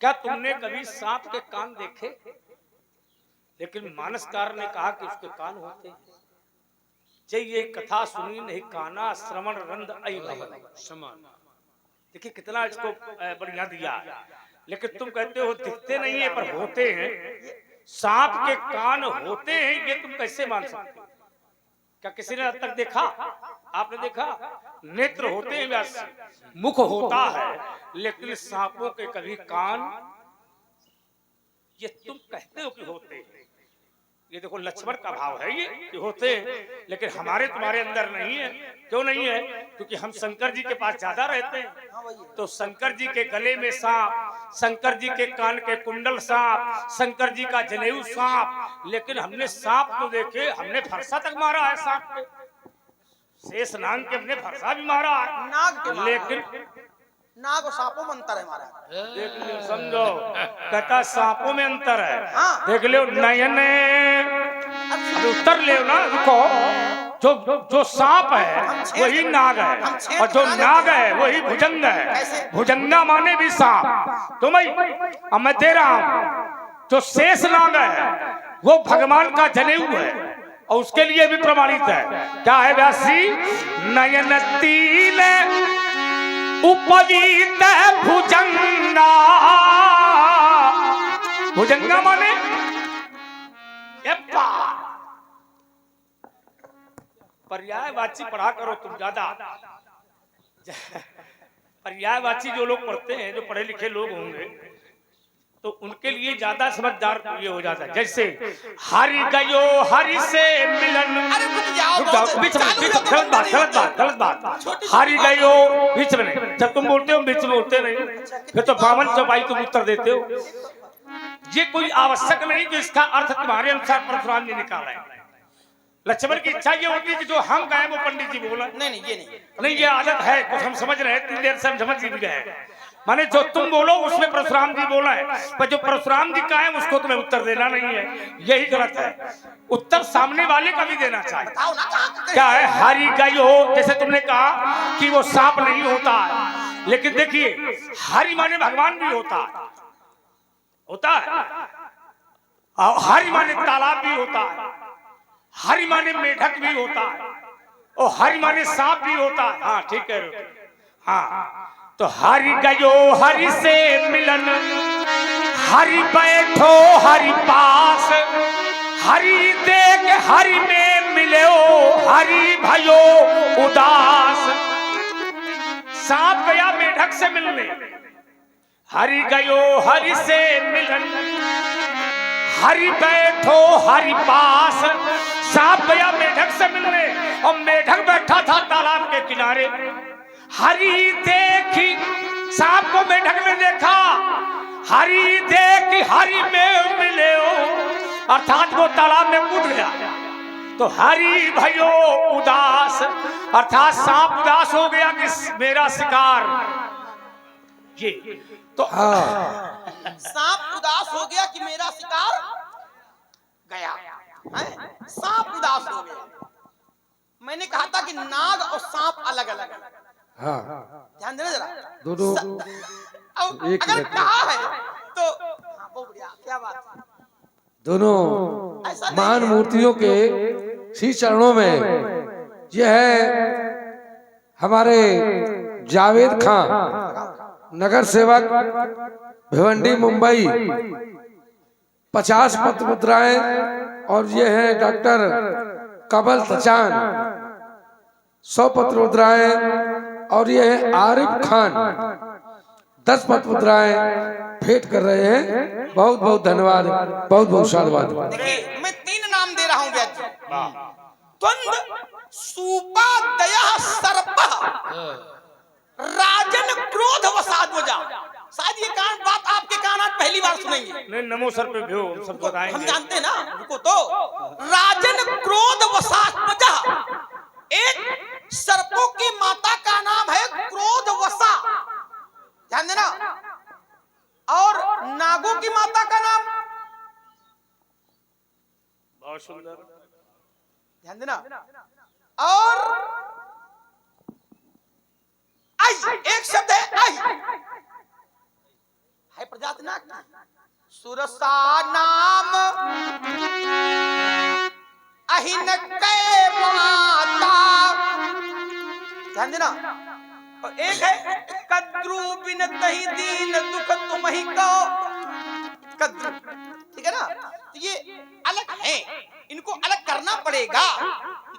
क्या तुमने कभी सांप के कान देखे? लेकिन मानसकार ने कहा कि उसके कान होते हैं। जय ये कथा सुनी नहीं काना श्रवण रंध आई समान। देखिए कितना इसको बढ़िया दिया। लेकिन तुम कहते हो दिखते नहीं है पर होते हैं। सांप के कान होते हैं, ये तुम कैसे मान सकते हो? क्या किसी ने अब तक देखा? आपने देखा? नेत्र होते हैं, व्यास मुख होता है, लेकिन सांपों के कभी कान, ये तुम कहते हो कि होते हैं। ये देखो लक्ष्मण का भाव है ये कि होते हैं, लेकिन हमारे तुम्हारे अंदर नहीं है। क्यों नहीं है? क्योंकि हम शंकर जी के पास ज्यादा रहते हैं। तो शंकर जी के गले में सांप, शंकर जी के कान के कुंडल सांप, शंकर जी का जनेऊ सांप, लेकिन हमने सांप तो देखे, हमने फरसा तक मारा है सांप पे, शेष नाग के हमने फरसा भी मारा है, नाग के मारा। लेकिन नाग और सांपों में अंतर है हमारा। देख लियो, समझो, कहता सांपों में अंतर है। हाँ। देख लियो नयन, अभी उत्तर ले ना, रुको। जो सांप है वही नाग है, और जो नाग है वही भुजंग है। भुजंगा माने भी सांप। तो अब मैं दे रहा हूं, जो शेष नाग है वो भगवान का जनेऊ है, और उसके लिए भी प्रमाणित है। क्या है व्यासी? नयन तिल उपजीत भुजंगा। भुजंगा माने पर्यायवाची पढ़ा करो तुम ज्यादा। पर्यायवाची जो लोग पढ़ते हैं, जो पढ़े लिखे लोग होंगे, तो उनके लिए ज्यादा समझदार ये हो जाता है। जैसे हरि गयो हरि से मिलन, गलत बात। हरि गयो बीच में नहीं, जब तुम बोलते हो बीच में बोलते नहीं, फिर तो 52 चौपाई तुम उत्तर देते हो। ये कोई आवश्यक नहीं कि इसका अर्थ तुम्हारे अनुसार परशुराम जी निकाला है। लक्ष्मण की इच्छा ये होती है कि जो हम गए वो पंडित जी बोला। नहीं ये नहीं, ये आदत है, कुछ हम समझ रहे हैं, इतनी देर से हम समझ भी गए। माने जो तुम बोलो उसमें परशुराम जी बोला है, पर जो परशुराम जी का है उसको तुम्हें उत्तर देना नहीं है, यही गलत है। उत्तर सामने वाले का भी देना चाहिए। क्या है? हरि गयो, जैसे तुमने कहा कि वो सांप नहीं होता है, लेकिन देखिए हरि माने भगवान भी होता है, और हरि माने तालाब भी होता है, हरि माने मेढक भी होता है, और हरि माने सांप भी होता है। हाँ ठीक है, हाँ। तो हरि गयो हरि से मिलन, हरि बैठो हरि पास, हरि देख हरि में मिले, हरि भयो उदास। सांप गया मेढक से मिलने, हरि गयो हरि से मिलन, हरि बैठो हरि पास। सांप गया मेढक से मिलने, और मेढक बैठा था तालाब के किनारे। हरि देखी, सांप को मेढक ने देखा, हरि देखी हरि में मिले, अर्थात वो तालाब में कूद गया। तो हरि भयो उदास, अर्थात सांप उदास हो गया कि मेरा शिकार ये। तो सांप उदास हो गया कि मेरा शिकार गया है? सांप उदास हो गया। मैंने कहा था कि नाग और सांप अलग अलग है। हाँ, ध्यान देना जरा। दोनों अगर कहा है तो हाँ, बहुत बढ़िया, क्या बात है। दोनों महान मूर्तियों के श्री चरणों में यह है हमारे जावेद खान, नगर सेवक, भिवंडी, मुंबई, 50 पत्र मुद्राएं, और ये है डॉक्टर कबल तचान, 100 पत्र मुद्राएं, और ये है आरिफ खान, 10 पत्र मुद्राएं भेंट कर रहे हैं। बहुत बहुत धन्यवाद, बहुत बहुत साधुवाद। देखिए मैं 3 नाम दे रहा हूँ व्यास जी। द्वंद सूपा दया सर्पः राजन क्रोध वसाध्वजा। शायद ये बात आपके कान आज पहली बार सुनेंगे। नहीं, नमो सर पे भी हम सब बताएंगे। हम जानते हैं ना, रुको तो। राजन क्रोध वसाध्वजा, एक सर्पों की माता का नाम है क्रोध वसा, ध्यान देना। और नागों की माता का नाम बहुत सुंदर, ध्यान देना। और आई, एक शब्द है आई, है प्रजाति नाग की। सुरसा नाम अहिन कै माता, ध्यान देना। और एक है कद्रू बिन तही दीन दुख तुम्हि को, कद्रू, ठीक है ना। तो ये अलग है, इनको अलग करना पड़ेगा।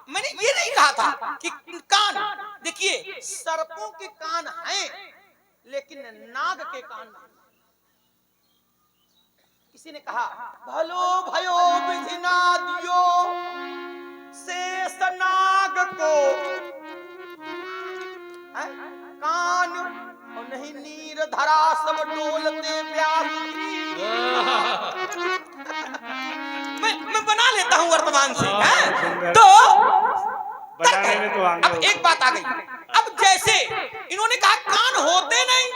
मैंने ये नहीं कहा था कि कान, देखिए सर्पों के कान हैं लेकिन नाग के कान नहीं। किसी ने कहा भलो भयो विधि ना दियो शेष नाग को कान और नहीं नीर धरा सब डोलते प्यास मैं बना लेता हूँ वर्तमान से तो बनाने में तो आगे अब एक बात आ गई। अब जैसे इन्होंने कहा कान होते नहीं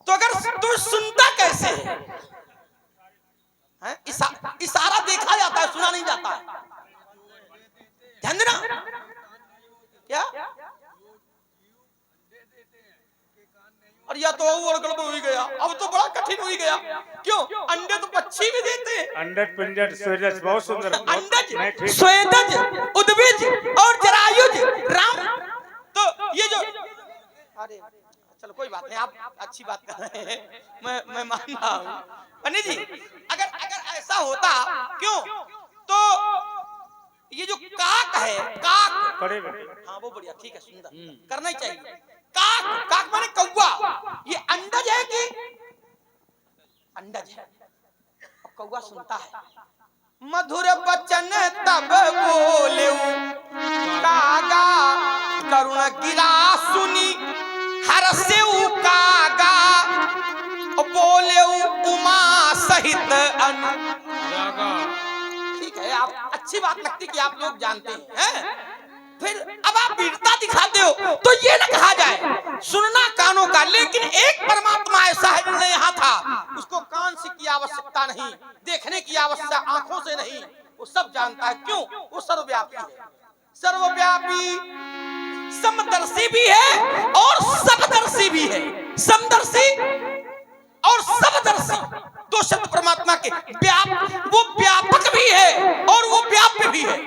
तो अगर तू सुनता कैसे है? इशारा देखा जाता है, सुना नहीं जाता है। ध्यान देना क्या और या तो वो हो ही गया, अब तो बड़ा कठिन हो ही गया। क्यों? अंडे तो पक्षी भी देते हैं। अंडज पिंजर स्वेदज बहुत सुंदर। अंडज स्वेदज उद्भिज और जरायुज राम। तो ये जो अरे चलो कोई बात नहीं, आप अच्छी बात कर रहे हैं, मैं मान रहा हूँ। पंडित जी अगर ऐसा होता क्यों तो ये जो काक है काक खड़े हाँ वो बढ़िया ठीक है सुंदर करना ही चाहिए। काक काक माने कौवा, ये अंडज है कि अंडज है। कौवा सुनता है मधुर बचन तब बोले कागा करुण गिरा सुनी हर से कागा बोले उमा सहित अनुरागा। ठीक है आप अच्छी बात लगती कि आप लोग जानते हैं। फिर अब आप वीरता दिखाते हो तो ये न कहा जाए सुनना कानों का, लेकिन एक परमात्मा ऐसा है जिसने यहाँ था, उसको कान से की आवश्यकता नहीं, देखने की आवश्यकता आंखों से नहीं, वो सब जानता है। क्यों? वो सर्वव्यापी है, सर्वव्यापी समदर्शी भी है और सबदर्शी भी है। समदर्शी और सबदर्शी दो शब्द परमात्मा के। वो व्यापक भी है और वो व्याप्य भी है।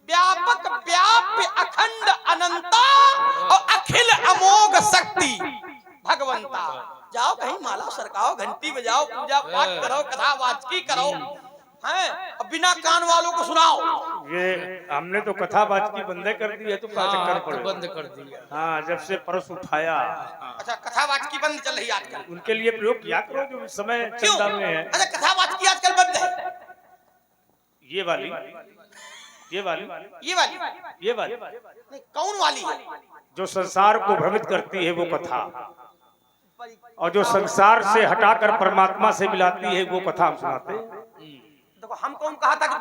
व्यापक व्याप्य अखंड अनंता और अखिल अमोघ शक्ति भगवंता। जाओ कहीं माला सरकाओ, घंटी बजाओ, पूजा पाठ करो, कथा वाचकी करो, हैं अब बिना कान वालों को सुनाओ। ये हमने तो कथा वाचकी बंद कर दी है, तो क्या चक्कर पड़े? बंद कर दिया। हाँ जब से परस उठाया। अच्छा कथा वाचकी बंद चल रही है आजकल, उनके लिए प्रयोग किया करो जो इस समय क्यों? चंदा में है। अच्छा कथा वाचकी आजकल बंद है। ये वाली ये वाली नहीं कौन वाली है? जो संसार को भ्रमित करती है वो कथा, और जो संसार से हटाकर परमात्मा से मिलाती है वो कथा हम सुनाते हैं। देखो हम कौन कहा था कि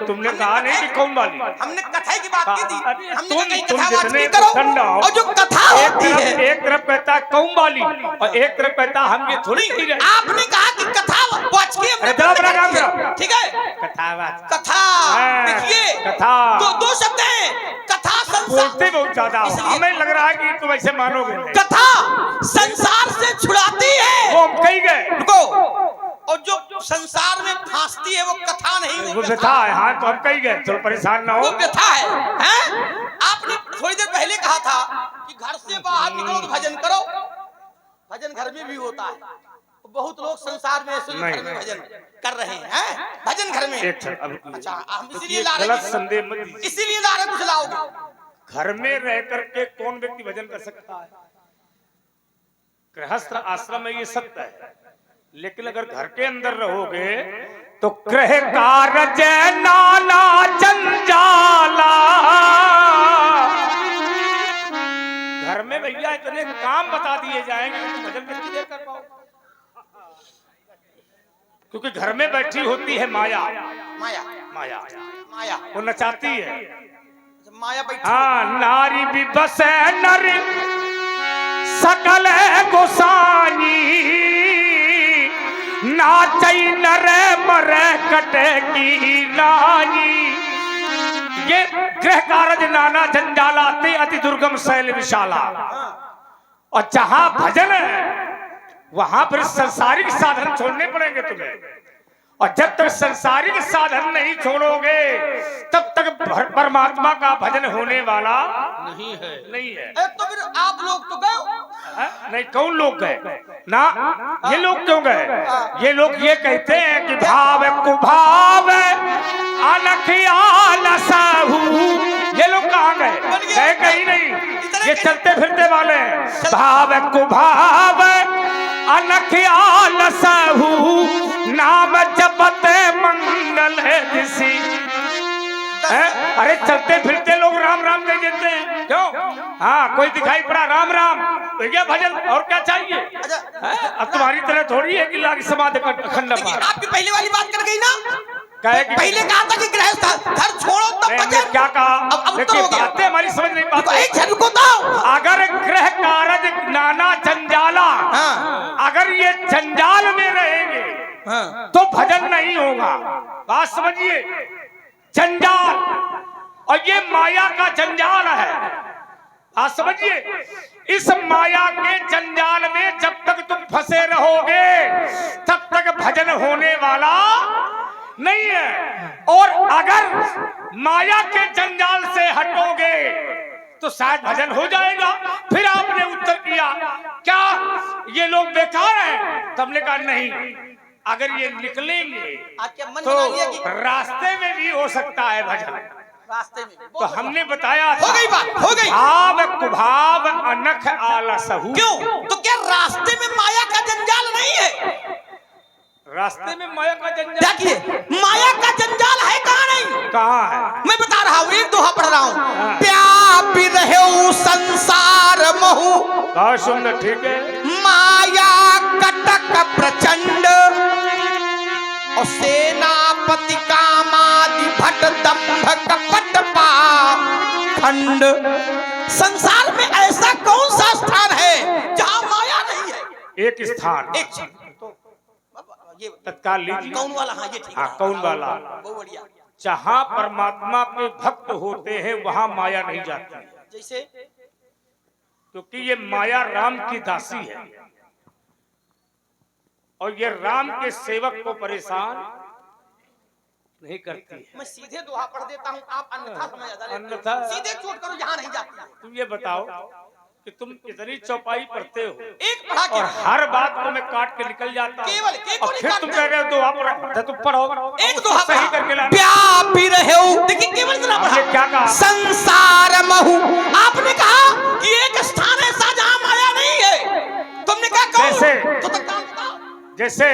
तुमने कहा नहीं कि कौन वाली, हमने कथा की बात की थी। हमने तुम कथा जितने वाचकी करो ठंडा हो, और जो कथा होती है एक तरफ कहता है कौन वाली और एक तरफ कहता हम ये थोड़ी कही रहे। आपने कहा कि कथा वाचकी हमने ठीक है कथा देखिए कथा दो शब्द हैं। कथा बोलते बहुत ज्यादा, हमें लग रहा है कि तुम ऐसे मानोगे। कथा संसार से छुड़ाती है, वो हम कही गए। रुको, और जो संसार में फांसती है वो कथा नहीं, वो व्यथा है। हाँ तो हम कही गए, चलो परेशान ना हो। वो व्यथा है, हैं? आपने थोड़ी देर पहले कहा था कि घर से बाहर निकलो तो भजन करो। भजन घर में भी होता है, बहुत लोग संसार में ऐसे घर में भजन कर रहे हैं। भजन घर में अच्छा हम इसीलिए ला रहे हैं, इसीलिए ला रहे कुछ लाओगे। घर में रह करके कौन व्यक्ति भजन कर सकता है? गृहस्थ आश्रम में ये सत्य है, लेकिन अगर घर के अंदर रहोगे तो गृह कारज नाना जंजाला। घर में भैया इतने काम बता दिए जाएंगे तो भजन कैसे कर पाओ? क्योंकि घर में बैठी होती है माया। माया माया माया वो नचाती है। माया बैठी। हाँ नारी भी बसे नर सकल गोसाई, नाचई नर मरे कटे की नाई। ये गृह कारज नाना जंजालाते अति दुर्गम शैल विशाला। और जहां भजन है वहां पर सांसारिक साधन छोड़ने पड़ेंगे तुम्हें, और जब तक सांसारिक साधन नहीं छोड़ोगे तब तक परमात्मा का भजन होने वाला नहीं है। तो फिर आप लोग तो गए नहीं, कौन लोग गए ना? ये लोग क्यों गए? ये लोग ये कहते हैं कि भाव कुभाव अनखियाल साहू। ये लोग कहाँ गए? गए कहीं नहीं, ये चलते फिरते वाले हैं। भाव कुभाव अनख आलसहु नाम जपत मंगल है दिसी। अरे चलते फिरते लोग राम राम कह देते हैं, क्यों? हाँ, कोई दिखाई पड़ा राम राम तो क्या भजन, और क्या चाहिए? अब तुम्हारी तरह थोड़ी है कि लाग समाधि खंड आपकी पहले वाली बात कर गई ना, पहले कहा था कि गृहस्थ घर छोड़ो तब भजन। क्या कहा? अब लेकिन बातें हमारी समझ नहीं पाते। अगर गृह कारज नाना जंजाला, अगर ये जंजाल में रहेंगे तो भजन नहीं होगा। बात समझिए, जंजाल, और ये माया का जंजाल है। आप समझिए, इस माया के जंजाल में जब तक तुम फंसे रहोगे तब तक भजन होने वाला नहीं है। और अगर माया के जंजाल से हटोगे तो शायद भजन हो जाएगा। फिर आपने उत्तर किया, क्या ये लोग बेकार हैं? तब ने कहा नहीं, अगर ये निकलेंगे तो रास्ते में भी हो सकता है भजन। रास्ते में तो हमने बताया हो गई बात, हो गई। भाव कुभाव अनख आलसहु। क्यों? तो क्या रास्ते में माया का जंजाल नहीं है? रास्ते में माया का जंजाल, देखिए माया का जंजाल है कहाँ नहीं? कहाँ है? मैं बता रहा हूँ, एक दोहा पढ़ रहा हूँ। व्यापी रहे संसार महु, बहुत सुंदर, ठीक है। माया कटक प्रचंड, और सेनापति कामादि भट दंभ कपट पाखंड। संसार में ऐसा कौन सा स्थान है जहाँ माया नहीं है? एक स्थान, एक क्षण ये तत्काल लीजिए। कौन वाला? हाँ, ये ठीक है। कौन वाला? बहुत बढ़िया। जहाँ परमात्मा के भक्त होते हैं वहाँ माया नहीं जाती, जैसे क्योंकि ये माया राम की दासी है और ये राम के सेवक को परेशान नहीं करती है। मैं सीधे दोहा पढ़ देता हूँ, आप अन्यथा समझ आ जाए। अन्यथा सीधे चोट करो, यहाँ नहीं जाती। तुम ये बताओ कि तुम कितनी चौपाई पढ़ते हो एक पढ़ा के और हर बात को मैं काट के निकल जाता हूँ, केवल एक और फिर तुम कह रहे हो दोहा पढ़, तुम पढ़ो एक दोहा सही करके लाना। व्यापी रहे, देखिए केवल इतना पढ़ा। आपने क्या कहा? संसार महु, आपने कहा कि एक स्थान ऐसा जहाँ माया नहीं है। तुमने कहा कौन? जैसे तो तत्काल बताओ। जैसे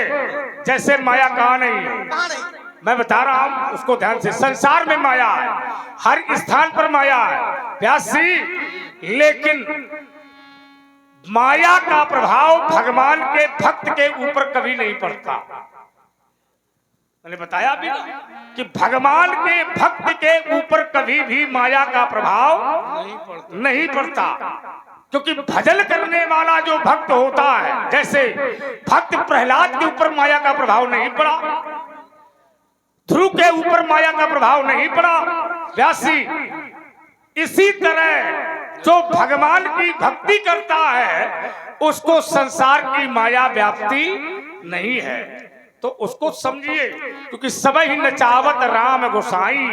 जैसे माया कहाँ नहीं है, कहाँ नहीं? मैं बता रहा हूं, उसको ध्यान से। संसार में माया है, हर स्थान पर माया है प्यासी, लेकिन माया का प्रभाव भगवान के भक्त के ऊपर कभी नहीं पड़ता। मैंने बताया भी ना कि भगवान के भक्त के ऊपर कभी भी माया का प्रभाव नहीं पड़ता, क्योंकि भजन करने वाला जो भक्त होता है, जैसे भक्त प्रहलाद के ऊपर माया का प्रभाव नहीं पड़ा, ध्रुव के ऊपर माया का प्रभाव नहीं पड़ा व्यासी। इसी तरह जो भगवान की भक्ति करता है उसको संसार की माया व्याप्ति नहीं है। तो उसको समझिए, क्योंकि सब ही नचावत राम गोसाई,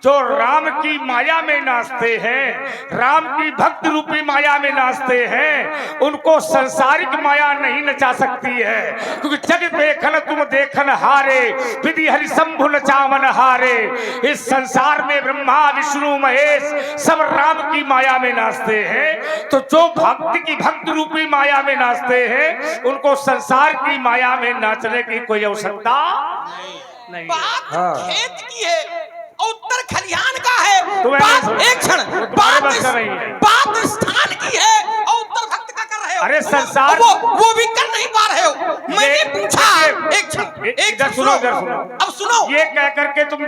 जो राम की माया में नाचते हैं, राम की भक्त रूपी माया में नाचते हैं, उनको संसारिक माया नहीं नचा सकती है। क्योंकि जग देखन तुम देखन हारे, विधि हरि शंभु नचावन हारे। इस संसार में ब्रह्मा विष्णु महेश सब राम की माया में नाचते हैं। तो जो भक्त की भक्त रूपी माया में नाचते हैं उनको संसार की माया में नाचने की कोई आवश्यकता नहीं। बात खेत की है, उत्तर खलिहान का है। तुम्हें बात एक क्षण, बात स्थान की है और उत्तर भक्त का कर रहे हो। अरे संसार वो भी कर नहीं पा रहे हो। मैंने पूछा, एक क्षण, एक सुनो, अब सुनो। ये कह करके तुम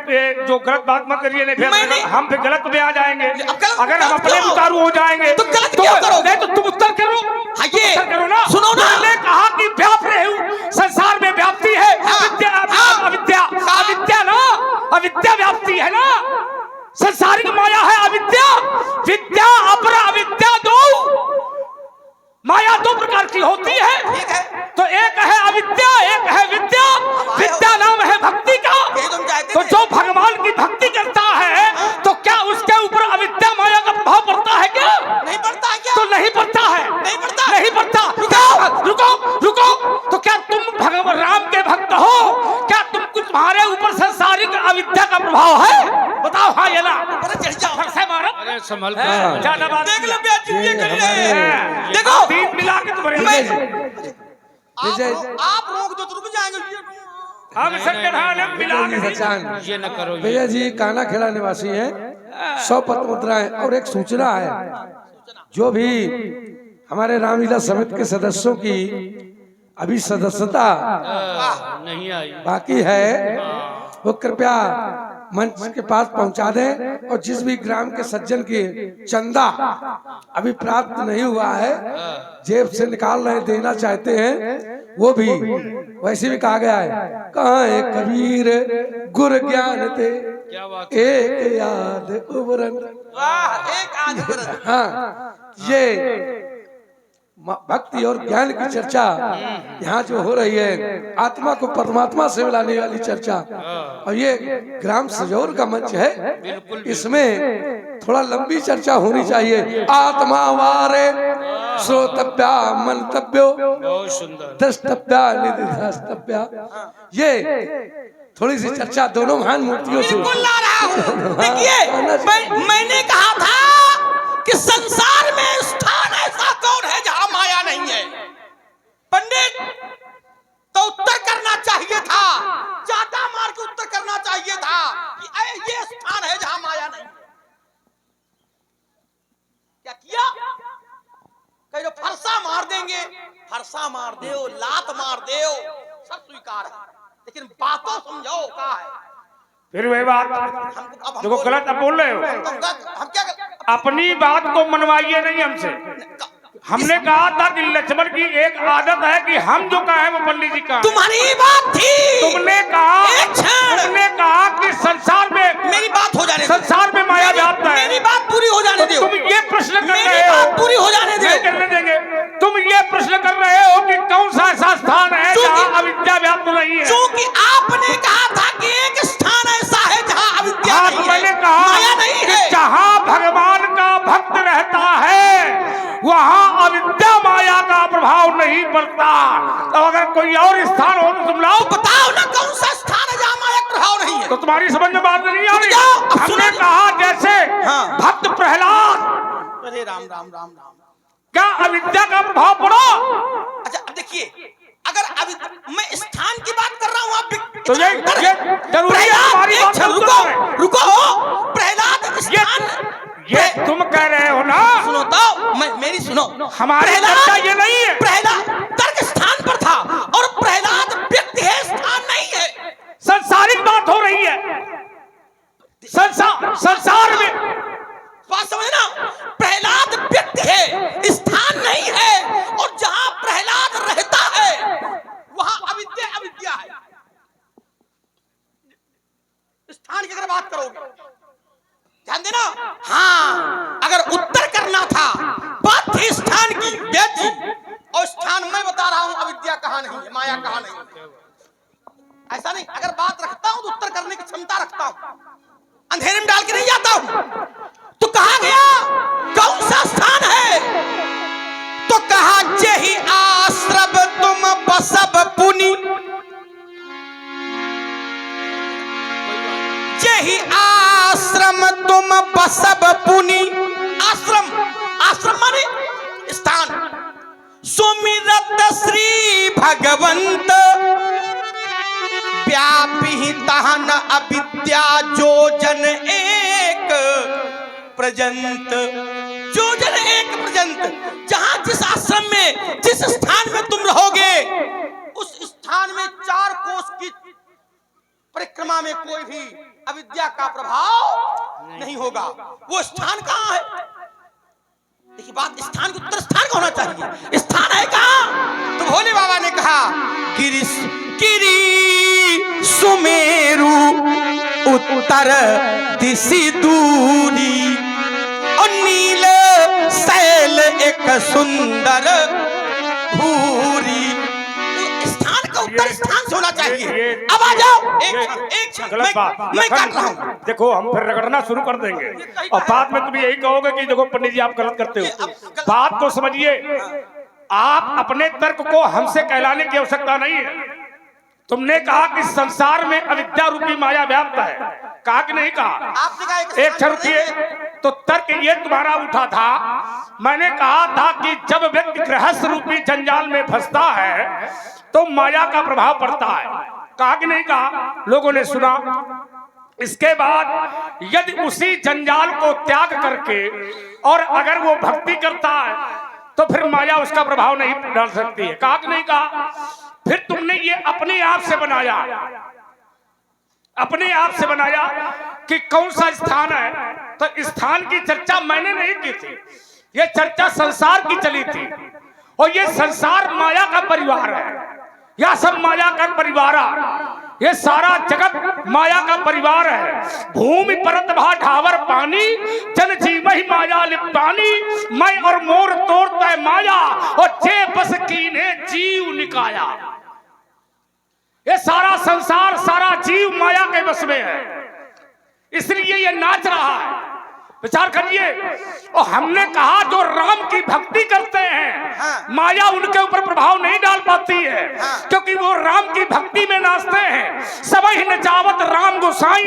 जो गलत बात मत करिए, नहीं फिर हम फिर गलत में आ जाएंगे। अगर हम अपने उतारू हो जाएंगे तो गलत क्यों करोगे? नहीं तो तुम उत्तर करो। ये करो ना, सुनो ना। मैंने कहा कि व्याप रहे हो, संसार में व्याप्ति है। अविद्या अविद्या ना, अविद्या व्याप्ति है ना, संसारिक माया है अविद्या। विद्या अपरा अविद्या दो, माया दो प्रकार की होती है। तो एक है अविद्या, एक है विद्या। विद्या नाम है भक्ति का। तो जो भगवान की भक्ति करता है तो क्या उसके ऊपर अविद्या माया का प्रभाव पड़ता है क्या? नहीं पड़ता है क्या? तो नहीं पड़ता है, नहीं पड़ता, नहीं पड़ता। रुको, तो क्या तुम भगवान राम के भक्त हो? क्या तुम्हारे ऊपर संसारिक अविद्या का प्रभाव है? बताओ हाँ या ना। अरे संभल ज्यादा बात देख लो, देखो तीन मिला के तुम्हारे आप रोक दो तो रुक जाएंगे। हम संविधान मिला विजय जी सचान, ये न करो, विजय जी काना खेड़ा निवासी हैं, 100 पत्र मुद्राएं। और एक सूचना है, जो भी हमारे रामलीला समिति के सदस्यों की अभी सदस्यता नहीं आई, बाकी है, वो कृपया मंच के पास पहुंचा दें। और जिस भी ग्राम के सज्जन की चंदा अभी प्राप्त नहीं हुआ है, जेब से निकाल रहे देना चाहते हैं, वो भी वैसे भी कहा गया है, कहाँ है कबीर गुर ज्ञान थे क्या बात, एक याद उबरन। वाह, एक आध हाँ, ये भक्ति और ज्ञान की चर्चा यहाँ जो हो रही है, आत्मा को परमात्मा से मिलाने वाली चर्चा, और ये ग्राम सजौर का मंच है, इसमें थोड़ा लंबी चर्चा होनी चाहिए। आत्मा वारे श्रोतव्या मंतव्यो बहुत सुंदर, द्रष्टव्या निधिध्यास्तव्या। ये थोड़ी सी चर्चा दोनों महान मूर्तियों से बिल्कुल ला रहा हूँ। देखिए, मैंने कहा था कि संसार में स्थान ऐसा कौन है जहां माया नहीं है। पंडित तो उत्तर करना चाहिए था, चाटा मार के उत्तर करना चाहिए था कि ये स्थान है जहां माया नहीं। क्या किया? कहीं फरसा मार देंगे, फरसा मार दो, लात मार दो, सब स्वीकार है, लेकिन बातों समझाओ क्या है। फिर वही बात, देखो गलत आप बोल रहे हो। हम क्या अपनी बात को मनवाइए नहीं हमसे। हमने कहा था कि लक्ष्मण की एक आदत है कि हम जो कहें वो पंडित जी का। तुम्हारी बात थी। तुमने कहा कि संसार में, मेरी बात हो जाने दो, संसार में माया व्याप्त है। मेरी बात पूरी हो जाने दो। तुम ये प्रश्न कर मेरी रहे हो, बात पूरी हो जाने दो। नहीं करने देंगे। तुम ये प्रश्न कर रहे हो कि कौन सा ऐसा स्थान है जहाँ अविद्या व्याप्त नहीं है। क्योंकि आपने कहा था कि एक स्थान ऐसा है जहाँ अविद्या नहीं है, मैंने कहा माया नहीं है। जहाँ भगवान का भक्त रहता है वहाँ अविद्या माया का प्रभाव नहीं पड़ता। तो अगर कोई और स्थान हो तो तुम लाओ, बताओ ना कौन सा स्थान है जहाँ माया का प्रभाव नहीं है। तो तुम्हारी समझ में बात नहीं आ रही। अब हमने कहा जैसे हाँ। भक्त प्रहलाद, अरे राम राम राम राम, क्या अविद्या का प्रभाव पड़ा? अच्छा अब देखिए, अगर मैं स्थान की बात कर रहा हूँ, आप तो ये जरूरी है हमारी बात को सुनो। रुको, प्रहलाद स्थान ये तुम कह रहे हो ना, सुनो तो मेरी सुनो। हमारी चर्चा ये नहीं है। प्रहलाद तर्क स्थान पर था और प्रहलाद व्यक्ति है, स्थान नहीं है। संसारिक बात हो रही है। संसार में बात समझना, प्रहलाद व्यक्ति है, स्थान नहीं है। और जहां प्रहलाद रहता है वहां अविद्या है। स्थान की अगर बात करोगे, ध्यान देना। हाँ, अगर उत्तर करना था, बात थी स्थान की, वेद जी, और स्थान मैं बता रहा हूं अविद्या कहां नहीं है, माया कहां नहीं है। ऐसा नहीं, अगर बात रखता हूं तो उत्तर करने की क्षमता रखता हूं, अंधेरे में डाल के नहीं जाता हूं। तो कहा गया कौन सा स्थान है? तो कहा जेहि आश्रम तुम बसब पुनि, जेहि आश्रम तुम बसब पुनि। आश्रम, आश्रम माने स्थान। सुमिरत श्री भगवंत व्यापी तहन अविद्या जो जन एक प्रजंत, जो जन एक प्रजंत। जहां जिस आश्रम में, जिस स्थान में तुम रहोगे, उस स्थान में 4 कोस की परिक्रमा में कोई भी अविद्या का प्रभाव नहीं होगा। वो स्थान कहाँ है? देखिए बात, स्थान के उत्तर स्थान का होना चाहिए। स्थान है कहाँ? तो भोले बाबा ने कहा गिरी सुमेरु उत्तर दिशि दूरी, और नील शैल एक सुंदर भूरी। स्थान का उत्तर स्थान से होना चाहिए। अब आ जाओ, एक क्षण गलत बात मैं काट रहा हूं। देखो हम फिर रगड़ना शुरू कर देंगे और बाद में तुम यही कहोगे कि देखो पंडित जी आप गलत करते हो। बात को समझिए, आप अपने तर्क को हमसे कहलाने की आवश्यकता नहीं है। तुमने कहा कि संसार में अविद्या रूपी माया व्याप्त है, कहा कि नहीं कहा? आपने कहा एक क्षण रुकिए, तो तर्क ये तुम्हारा उठा था, मैंने कहा था कि जब व्यक्ति गृहस्थ रूपी जंजाल में फंसता है तो माया का प्रभाव पड़ता है। कहा कि नहीं कहा? लोगों ने सुना। इसके बाद यदि उसी जंजाल को त्याग करके और अगर वो भक्ति करता है तो फिर माया उसका प्रभाव नहीं डाल सकती है। कहा कि नहीं कहा? फिर तुमने ये अपने आप से बनाया, अपने आप से बनाया कि कौन सा स्थान है। तो स्थान की चर्चा मैंने नहीं की थी, ये चर्चा संसार की चली थी। और ये संसार माया का परिवार है, या सब माया का परिवार है। ये सारा जगत माया का परिवार है। भूमि परत भा ढावर पानी, जन जीव ही माया लिपानी। मैं और मोर तोड़ता है माया, और जे बस कीने जीव निकाया। ये सारा संसार, सारा जीव माया के बस में है, इसलिए ये नाच रहा है। विचार करिए। और हमने कहा जो राम की भक्ति करते हैं माया उनके ऊपर प्रभाव नहीं डाल पाती है, क्योंकि वो राम की भक्ति में नाचते हैं। सबही नचावत राम गोसाई।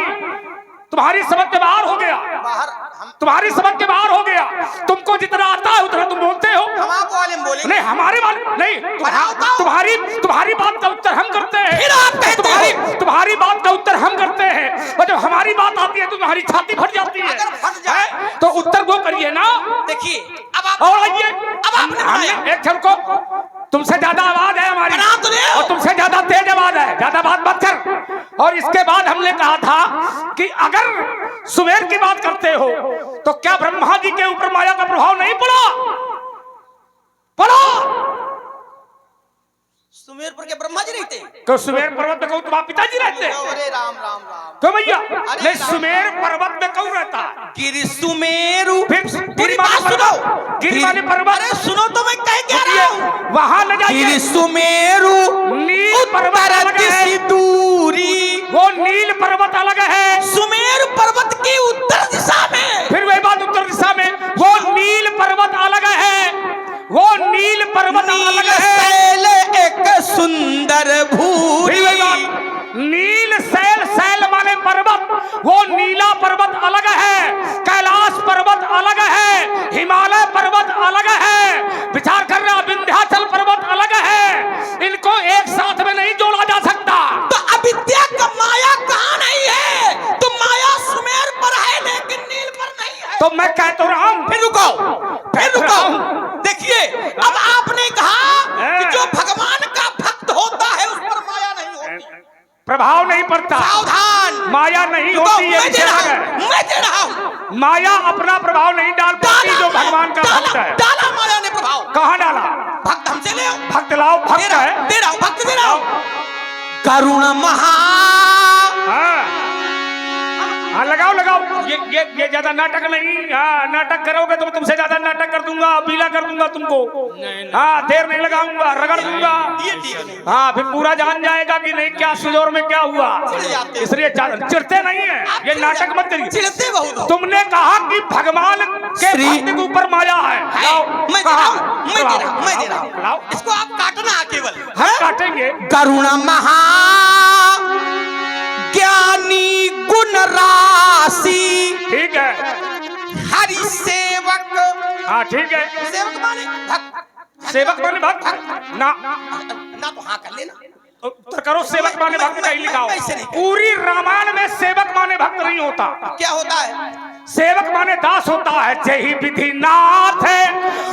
तुम्हारी समझ के बाहर हो गया, तुम्हारी समझ के बाहर हो गया। तुमको जितना आता है उतना तुम बोलते हो। हम आपको वाले बोले नहीं, हमारे वाले नहीं। तुम्हारी बात का उत्तर हम करते हैं। तुम्हारी बात का उत्तर हम करते हैं, और जब हमारी बात आती है तो तुम्हारी छाती फट जाती है। अगर फट जाए तो उत्तर वो करिए ना। देखिए अब आप और आइए, हमने एक क्षण को, तुमसे ज्यादा आवाज है हमारी, और तुमसे ज्यादा तेज आवाज है। ज्यादा बात मत कर। और इसके बाद हमने कहा था कि अगर सुमेर की बात करते हो तो क्या ब्रह्मा जी के ऊपर माया का प्रभाव नहीं पड़ा? सुमेर पर के ब्रह्मा जी रहते? तो सुमेर पर्वत में कहूँ तुम्हारे पिताजी रहते? अरे राम राम राम। तो भैया नहीं, सुमेर पर्वत में कौन रहता? गिरि सुमेरु। गिरि माने पर्वत, गिरि माने पर्वत। अरे सुनो तो मैं कह क्या रहा हूँ। वहां न जाइए। गिरि सुमेरु नील पर्वत अलग है, दूरी। वो नील पर्वत अलग है। सुमेर पर्वत की उत्तर दिशा में। फिर वही बात, उत्तर दिशा में वो नील पर्वत अलग है, वो नील पर्वत अलग है। एक सुंदर भूरी। नील शैल, शैल माने पर्वत, वो नीला पर्वत अलग है। कैलाश पर्वत अलग है, हिमालय पर्वत अलग है। विचार कर रहा, विंध्याचल पर्वत अलग है। इनको एक साथ में नहीं जोड़ा जा सकता। तो अविद्या का माया कहाँ नहीं है? तो माया सुमेर पर है लेकिन नील पर नहीं है। तो मैं कह तो रहा हूं। फिर रुको, फिर रुको। देखिए अब आपने कहा कि जो भगवान का भक्त होता है उस पर माया नहीं होती, प्रभाव नहीं पड़ता। सावधान, माया नहीं होती है। मैं दे रहा हूं। माया अपना प्रभाव नहीं डाल पाती जो भगवान का भक्त है। डाला माया ने प्रभाव। कहाँ डाला? भक्त हमसे ले आओ। भक्त लाओ, भक्त है। दे रहा हूं, भक्त दे रहा हूं। करुण महा। हाँ लगाओ लगाओ। ये ज्यादा नाटक नहीं। हाँ नाटक करोगे तो तुमसे ज्यादा नाटक कर दूंगा, पीला कर दूंगा तुमको। हाँ देर नहीं लगाऊंगा, रगड़ दूंगा। हाँ फिर पूरा जान जाएगा कि नहीं क्या सुजोर में क्या हुआ। इसलिए चिढ़ते नहीं है, ये नाटक मत करिए। चिढ़ते बहुत। तुमने कहा कि भगवान के भक्त के ऊपर माया है। मैं दे रहा हूं। इसको आप काटना केवल। हम काटेंगे। करुण महा ज्ञानी गुण राशि। ठीक है। हरि सेवक। हाँ ठीक है। सेवक माने भक्त। सेवक माने भक्त ना तो हाँ कर लेना। उत्तर करो। सेवक माने भक्त नहीं लिखा हो। पूरी रामायण में सेवक माने भक्त नहीं होता। क्या होता है? सेवक माने दास होता है। जही विधि नाथ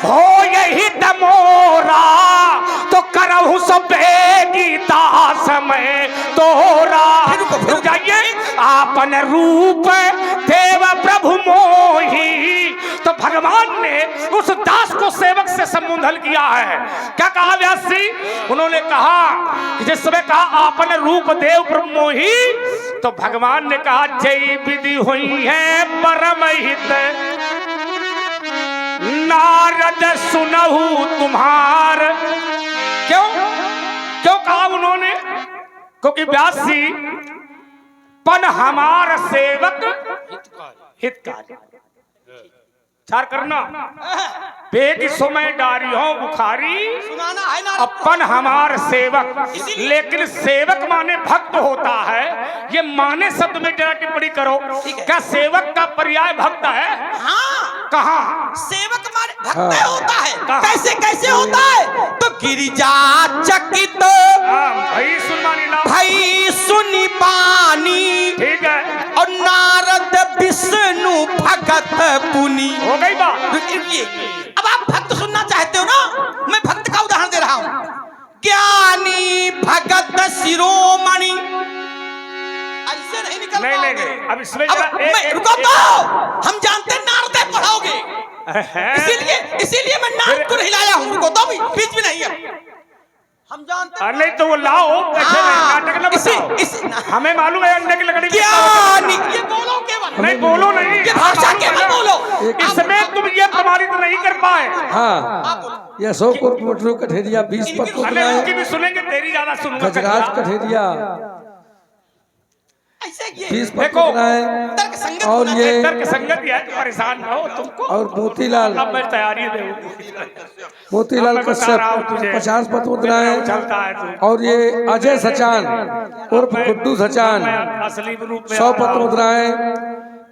हो यही तमोरा, तो करहु सबेगी दास में तोरा। रुक जाइए। आपन रूप देव प्रभु मोही, तो भगवान ने उस दास को सेवक से संबोधन किया है। क्या कहा व्यास जी? उन्होंने कहा कि जिस समय कहा आपन रूप देव प्रभु मोही, तो भगवान ने कहा जय विधि हुई है परम हित, नारद सुनहु तुम्हार। क्यों क्यों कहा उन्होंने? क्योंकि व्यास जी पन हमार सेवक हितकारी। चार करना बेग समय डारियों बुखारी सुनाना है ना। अपन हमार सेवक, लेकिन सेवक माने भक्त होता है। ये माने शब्द में जरा टिप्पणी करो, क्या सेवक का पर्याय भक्त है? हाँ, कहाँ? सेवक माने भक्त होता है। कहाँ? कैसे कैसे होता है? तो गिरिजा चकित भाई सुनवानी लाओ, भाई सुनी पानी, ठीक है, और नारद विष्णु भगत पुनि। हो गई बात। अब आप भक्त सुनना चाहते हो ना, मैं भक्त का उदाहरण दे रहा हूं। ज्ञानी भगत शिरोमणि, ऐसे नहीं निकल नहीं नहीं पाओगे। नहीं, अब इसमें अब जरा मैं रुको तो, हम जानते हैं नारद पढ़ाओगे, इसीलिए मैं नारद को नहीं लाया हूं। रुको तो, बीच में नहीं है, हम जानते हैं। नहीं तो वो लाओ, ऐसे नाटक न बताओ। हमें मालूम है अंडे की लकड़ी ज्ञानी, ये बोलो केवल, नहीं बोलो नहीं, ये भाषा केवल बोलो। इसमें तुम ये प्रमाणित नहीं कर पाए। हाँ, ये अशोकपुर मोटरू कठेरिया 20 पत्र अरे उतराए, उसकी भी सुनेंगे, तेरी ज्यादा सुनूंगा। गजराज कठेरिया ऐसे ये 20 पत्र देखो, उतराए, तर्क संगत और होना ये तर्क संगत है, परेशान न हो तुमको। और मोतीलाल अब मैं तैयारी दे मोतीलाल अब मैं बता रहा हूं कश्यप तुझे। 50 पत्र उतराए, चलता है तू। और ये अजय सचान उर्फ गुड्डू सचान मैं असली रूप में 100 पत्र उतराए,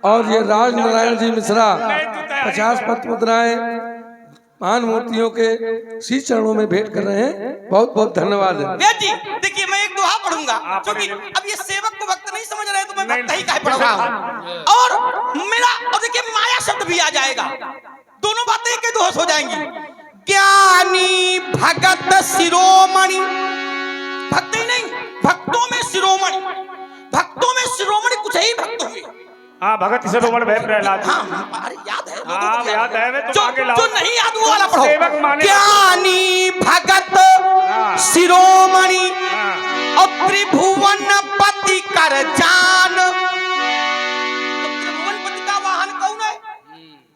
और ये राज नारायण जी मिश्रा 50 पत्र उतराए। महान मूर्तियों के शीश चरणों में भेंट कर रहे हैं। बहुत बहुत धन्यवाद। वेद जी, देखिए मैं एक दोहा पढ़ूंगा, क्योंकि अब ये सेवक को भक्त नहीं समझ रहे, तो मैं भक्त ही काहे पढ़ूंगा। और मेरा, और देखिए माया शब्द भी आ जाएगा, दोनों बातें एक ही दोष हो जाएंगी। ज्ञानी भगत शिरोमणि, भक्त ही नहीं, भक्तों में शिरोमणि, भक्तों में शिरोमणि कुछ ही भक्त हुए। हाँ, भगत शिरोमणि भय प्रहलाद। हाँ, अरे याद है, हाँ याद है, मैं जो, आगे लाओ। जो नहीं याद वो वाला पढ़ो। सेवक माने ज्ञानी भगत शिरोमणि, और त्रिभुवन पति कर जान। तो त्रिभुवन पति का वाहन कौन है?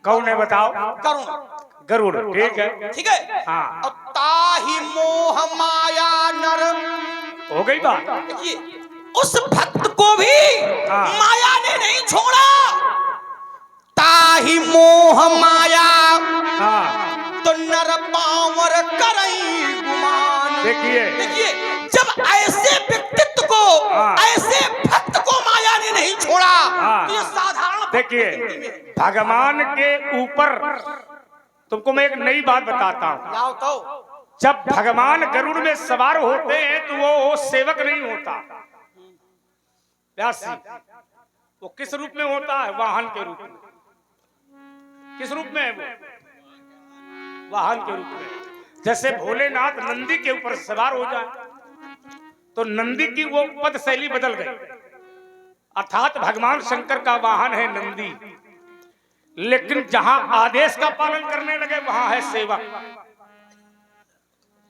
कौन है बताओ? करुण, गरुड़, ठीक है, ठीक है। हाँ। और ताहि मोह माया नर, हो गई बात। देखिए उस भक्त को भी हाँ। माया ने नहीं छोड़ा। ताहि मोह माया, हाँ, तो नर पावर करई गुमान। देखिए जब ऐसे व्यक्तित्व को, हाँ। ऐसे भक्त को माया ने नहीं छोड़ा, हाँ। तो ये साधारण देखिए भगवान के ऊपर तुमको मैं एक नई बात बताता हूँ। लाओ तो। जब भगवान गरुड़ में सवार होते हैं तो वो सेवक नहीं होता, व्यास जी। वो किस रूप में होता है? वाहन के रूप में। किस रूप में है वो? वाहन के रूप में। जैसे भोलेनाथ नंदी के ऊपर सवार हो जाए तो नंदी की वो पद शैली बदल गई, अर्थात भगवान शंकर का वाहन है नंदी, लेकिन जहां आदेश का पालन करने लगे वहां है सेवक।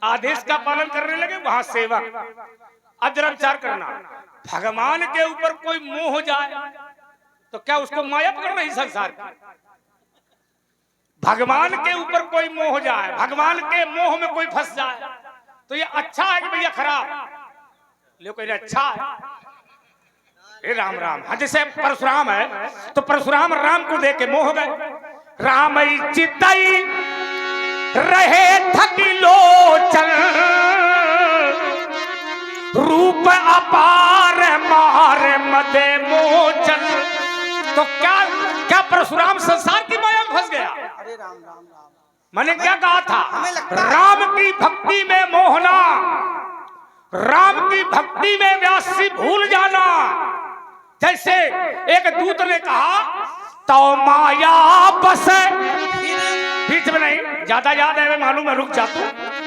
आदेश का पालन करने लगे वहां सेवक। अब जरा विचार करना, भगवान के ऊपर कोई मोह हो जाए तो क्या उसको माया पकड़ नहीं संसार की? भगवान के ऊपर कोई मोह हो जाए, भगवान के मोह में कोई फंस जाए तो ये अच्छा है कि भैया खराब? लेकिन अच्छा है। राम राम। हाँ, जैसे परशुराम है तो परशुराम राम को देख के मोह हो गए। राम चितई रहे थकी लोचन, रूप अपार मारे मदे मोचन। तो क्या क्या परशुराम संसार की माया में फंस गया? अरे राम राम राम, मैंने क्या कहा था? हमें लगता है राम की भक्ति में मोहना, राम की भक्ति में व्यासी भूल जाना। जैसे एक दूत ने कहा तो माया बस, बीच में नहीं, ज्यादा याद है मैं मालूम है, रुक जा तू,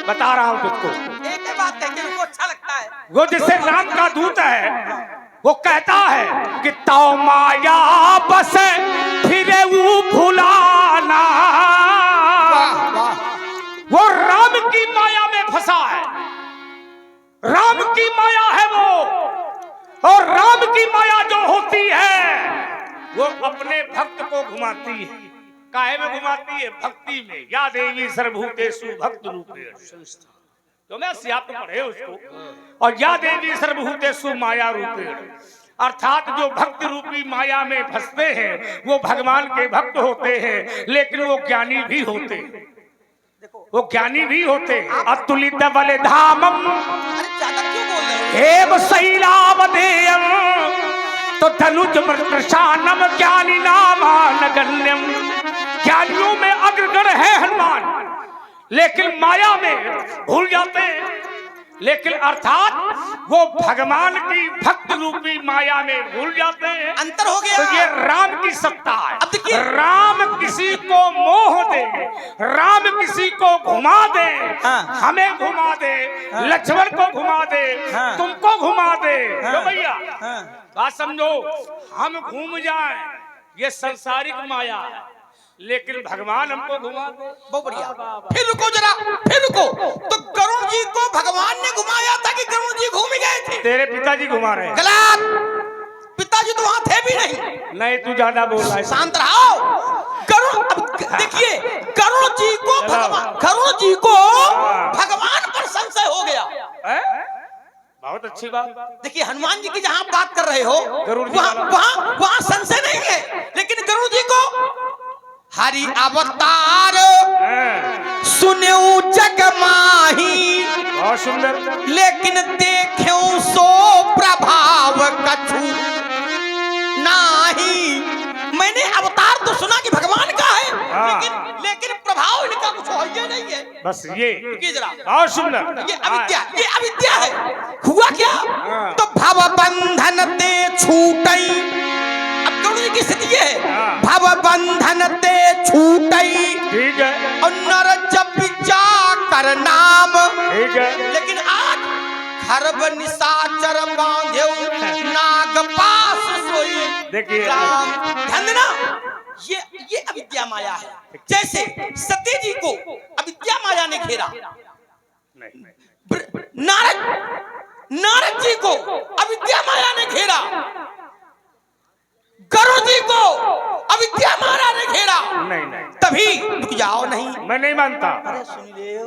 बता रहा हूं तुझको। एक ही बात है कि उनको अच्छा लगता है। वो जिससे राम का दूत है वो कहता है कि तो माया बस फिर वो भुलाना। वो राम की माया में फंसा है, राम की माया है वो। और राम की माया जो होती है वो अपने भक्त को घुमाती है। काहे में घुमाती है? भक्ति में। या देवी सर्वभूतेषु भक्त रूपेण संस्था, तो मैं सियाप पढ़े उसको। और या देवी सर्वभूतेषु माया रूपेण, अर्थात जो भक्त रूपी माया में फंसते हैं वो भगवान के भक्त होते हैं, लेकिन वो ज्ञानी भी होते हैं, वो ज्ञानी भी होते हैं। अतुलित बल धामम अरे ज्यादा क्यों बोल रहे हो? एव शैलावधेयम तो धनुज प्रशानम ज्ञानी नामान गण्यम। ज्ञानियों में अग्रगण है हनुमान, लेकिन माया में भूल जाते हैं। लेकिन अर्थात वो भगवान की भक्त रूपी माया में भूल जाते हैं। अंतर हो गया। तो ये राम की सत्ता है। अब देखिए, राम किसी को मोह दे, राम किसी को घुमा दे, हाँ। हमें घुमा दे, हाँ। लक्ष्मण को घुमा दे, हाँ। तुमको घुमा दे। हाँ। लो भैया, हाँ। बात समझो, हम घूम जाएं ये सांसारिक माया है, लेकिन भगवान हमको घुमा दे। बहुत बढ़िया। फिर रुको जरा, फिर रुको। तो गरुड़ जी को भगवान ने घुमाया था कि गरुड़ जी घूम गए थे? तेरे पिताजी घुमा रहे हैं। गलत। पिताजी तो वहां थे भी नहीं। नहीं, तू ज्यादा बोल रहा है। शांत रहो। गरुड़, अब देखिए, गरुड़ जी को भगवान पर संशय हो गया। हैं? बहुत अच्छी बात। देखिए, हनुमान जी की जहां बात कर रहे हो, गरुड़ जी वहां संशय नहीं है, लेकिन गरुड़ जी को हरि अवतार सुन्यो जग माही, बहुत सुंदर। लेकिन देख्यो सो प्रभाव कछु नाही। मैंने अवतार तो सुना कि भगवान का है, लेकिन प्रभाव इनका कुछ हो ही नहीं है। बस ये जरा, बहुत सुंदर। ये अविद्या है। हुआ क्या? तो भव बंधन ते छूटई। अब गरुड़ जी की स्थिति है, भव बंधन ते छूटई, ठीक है, और नर जप जा कर नाम। ठीक है। लेकिन आज खरब निशाचर बांधेउ, नाग पास सोई देखिए, राम। ध्यान देना, ये अविद्या माया है। जैसे सती जी को अविद्या माया ने घेरा, नारद जी को अविद्या माया ने घेरा, गरुड़ जी को अविद्या माया ने घेरा। नहीं नहीं, तभी रुक जाओ। नहीं, मैं नहीं मानता।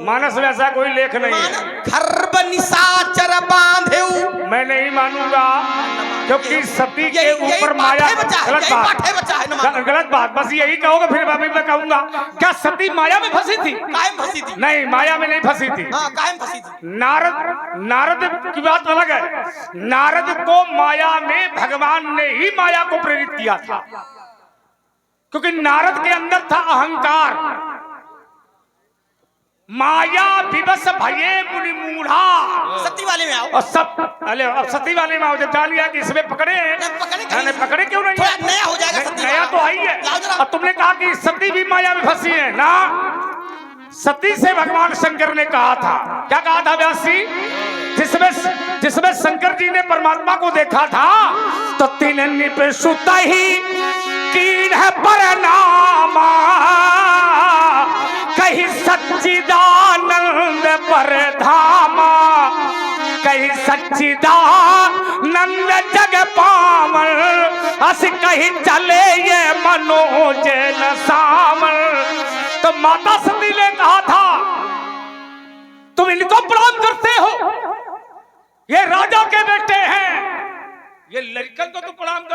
मानस में ऐसा कोई लेख नहीं है। खरब निशाचर बांधेउ। मैं नहीं मानूंगा, क्योंकि सती के यही ऊपर बात माया। है बच्चा, गलत यही बात, बात है बच्चा, है ना मानो। गलत बात। बस यही कहोगे, फिर मैं कहूंगा क्या सती माया में फंसी थी? कायम फंसी थी। नहीं, माया में नहीं फंसी थी। हाँ, कायम फंसी थी। नारद की बात अलग है। नारद को माया में भगवान ने ही माया को प्रेरित किया था, क्योंकि नारद के अंदर था अहंकार। माया विवश भये मुनि मूढ़ा। सती वाले में आओ। और सब, अरे अब सती वाले में आओ। जब जान लिया कि इसमें पकड़े हैं, पकड़े क्यों नहीं? थोड़ा नया हो जाएगा सती नया वाला। तो आई है। लाओ जरा। और तुमने कहा कि सती भी माया में फंसी है ना। सती से भगवान शंकर ने कहा था, क्या कहा था व्यास जी? जिसमें शंकर जी ने परमात्मा को देखा था, तो तीन निप सुत ही कीन है परनामा, कहीं सच्चिदानंद पर धामा, कहीं सच्चिदानंद जग पावन, अस कहीं चले ये मनोज न सामन। तो माता सती ने कहा था, तुम इनको प्रणाम करते हो, ये राजा के बेटे हैं, ये लड़कन को तो प्रणाम कर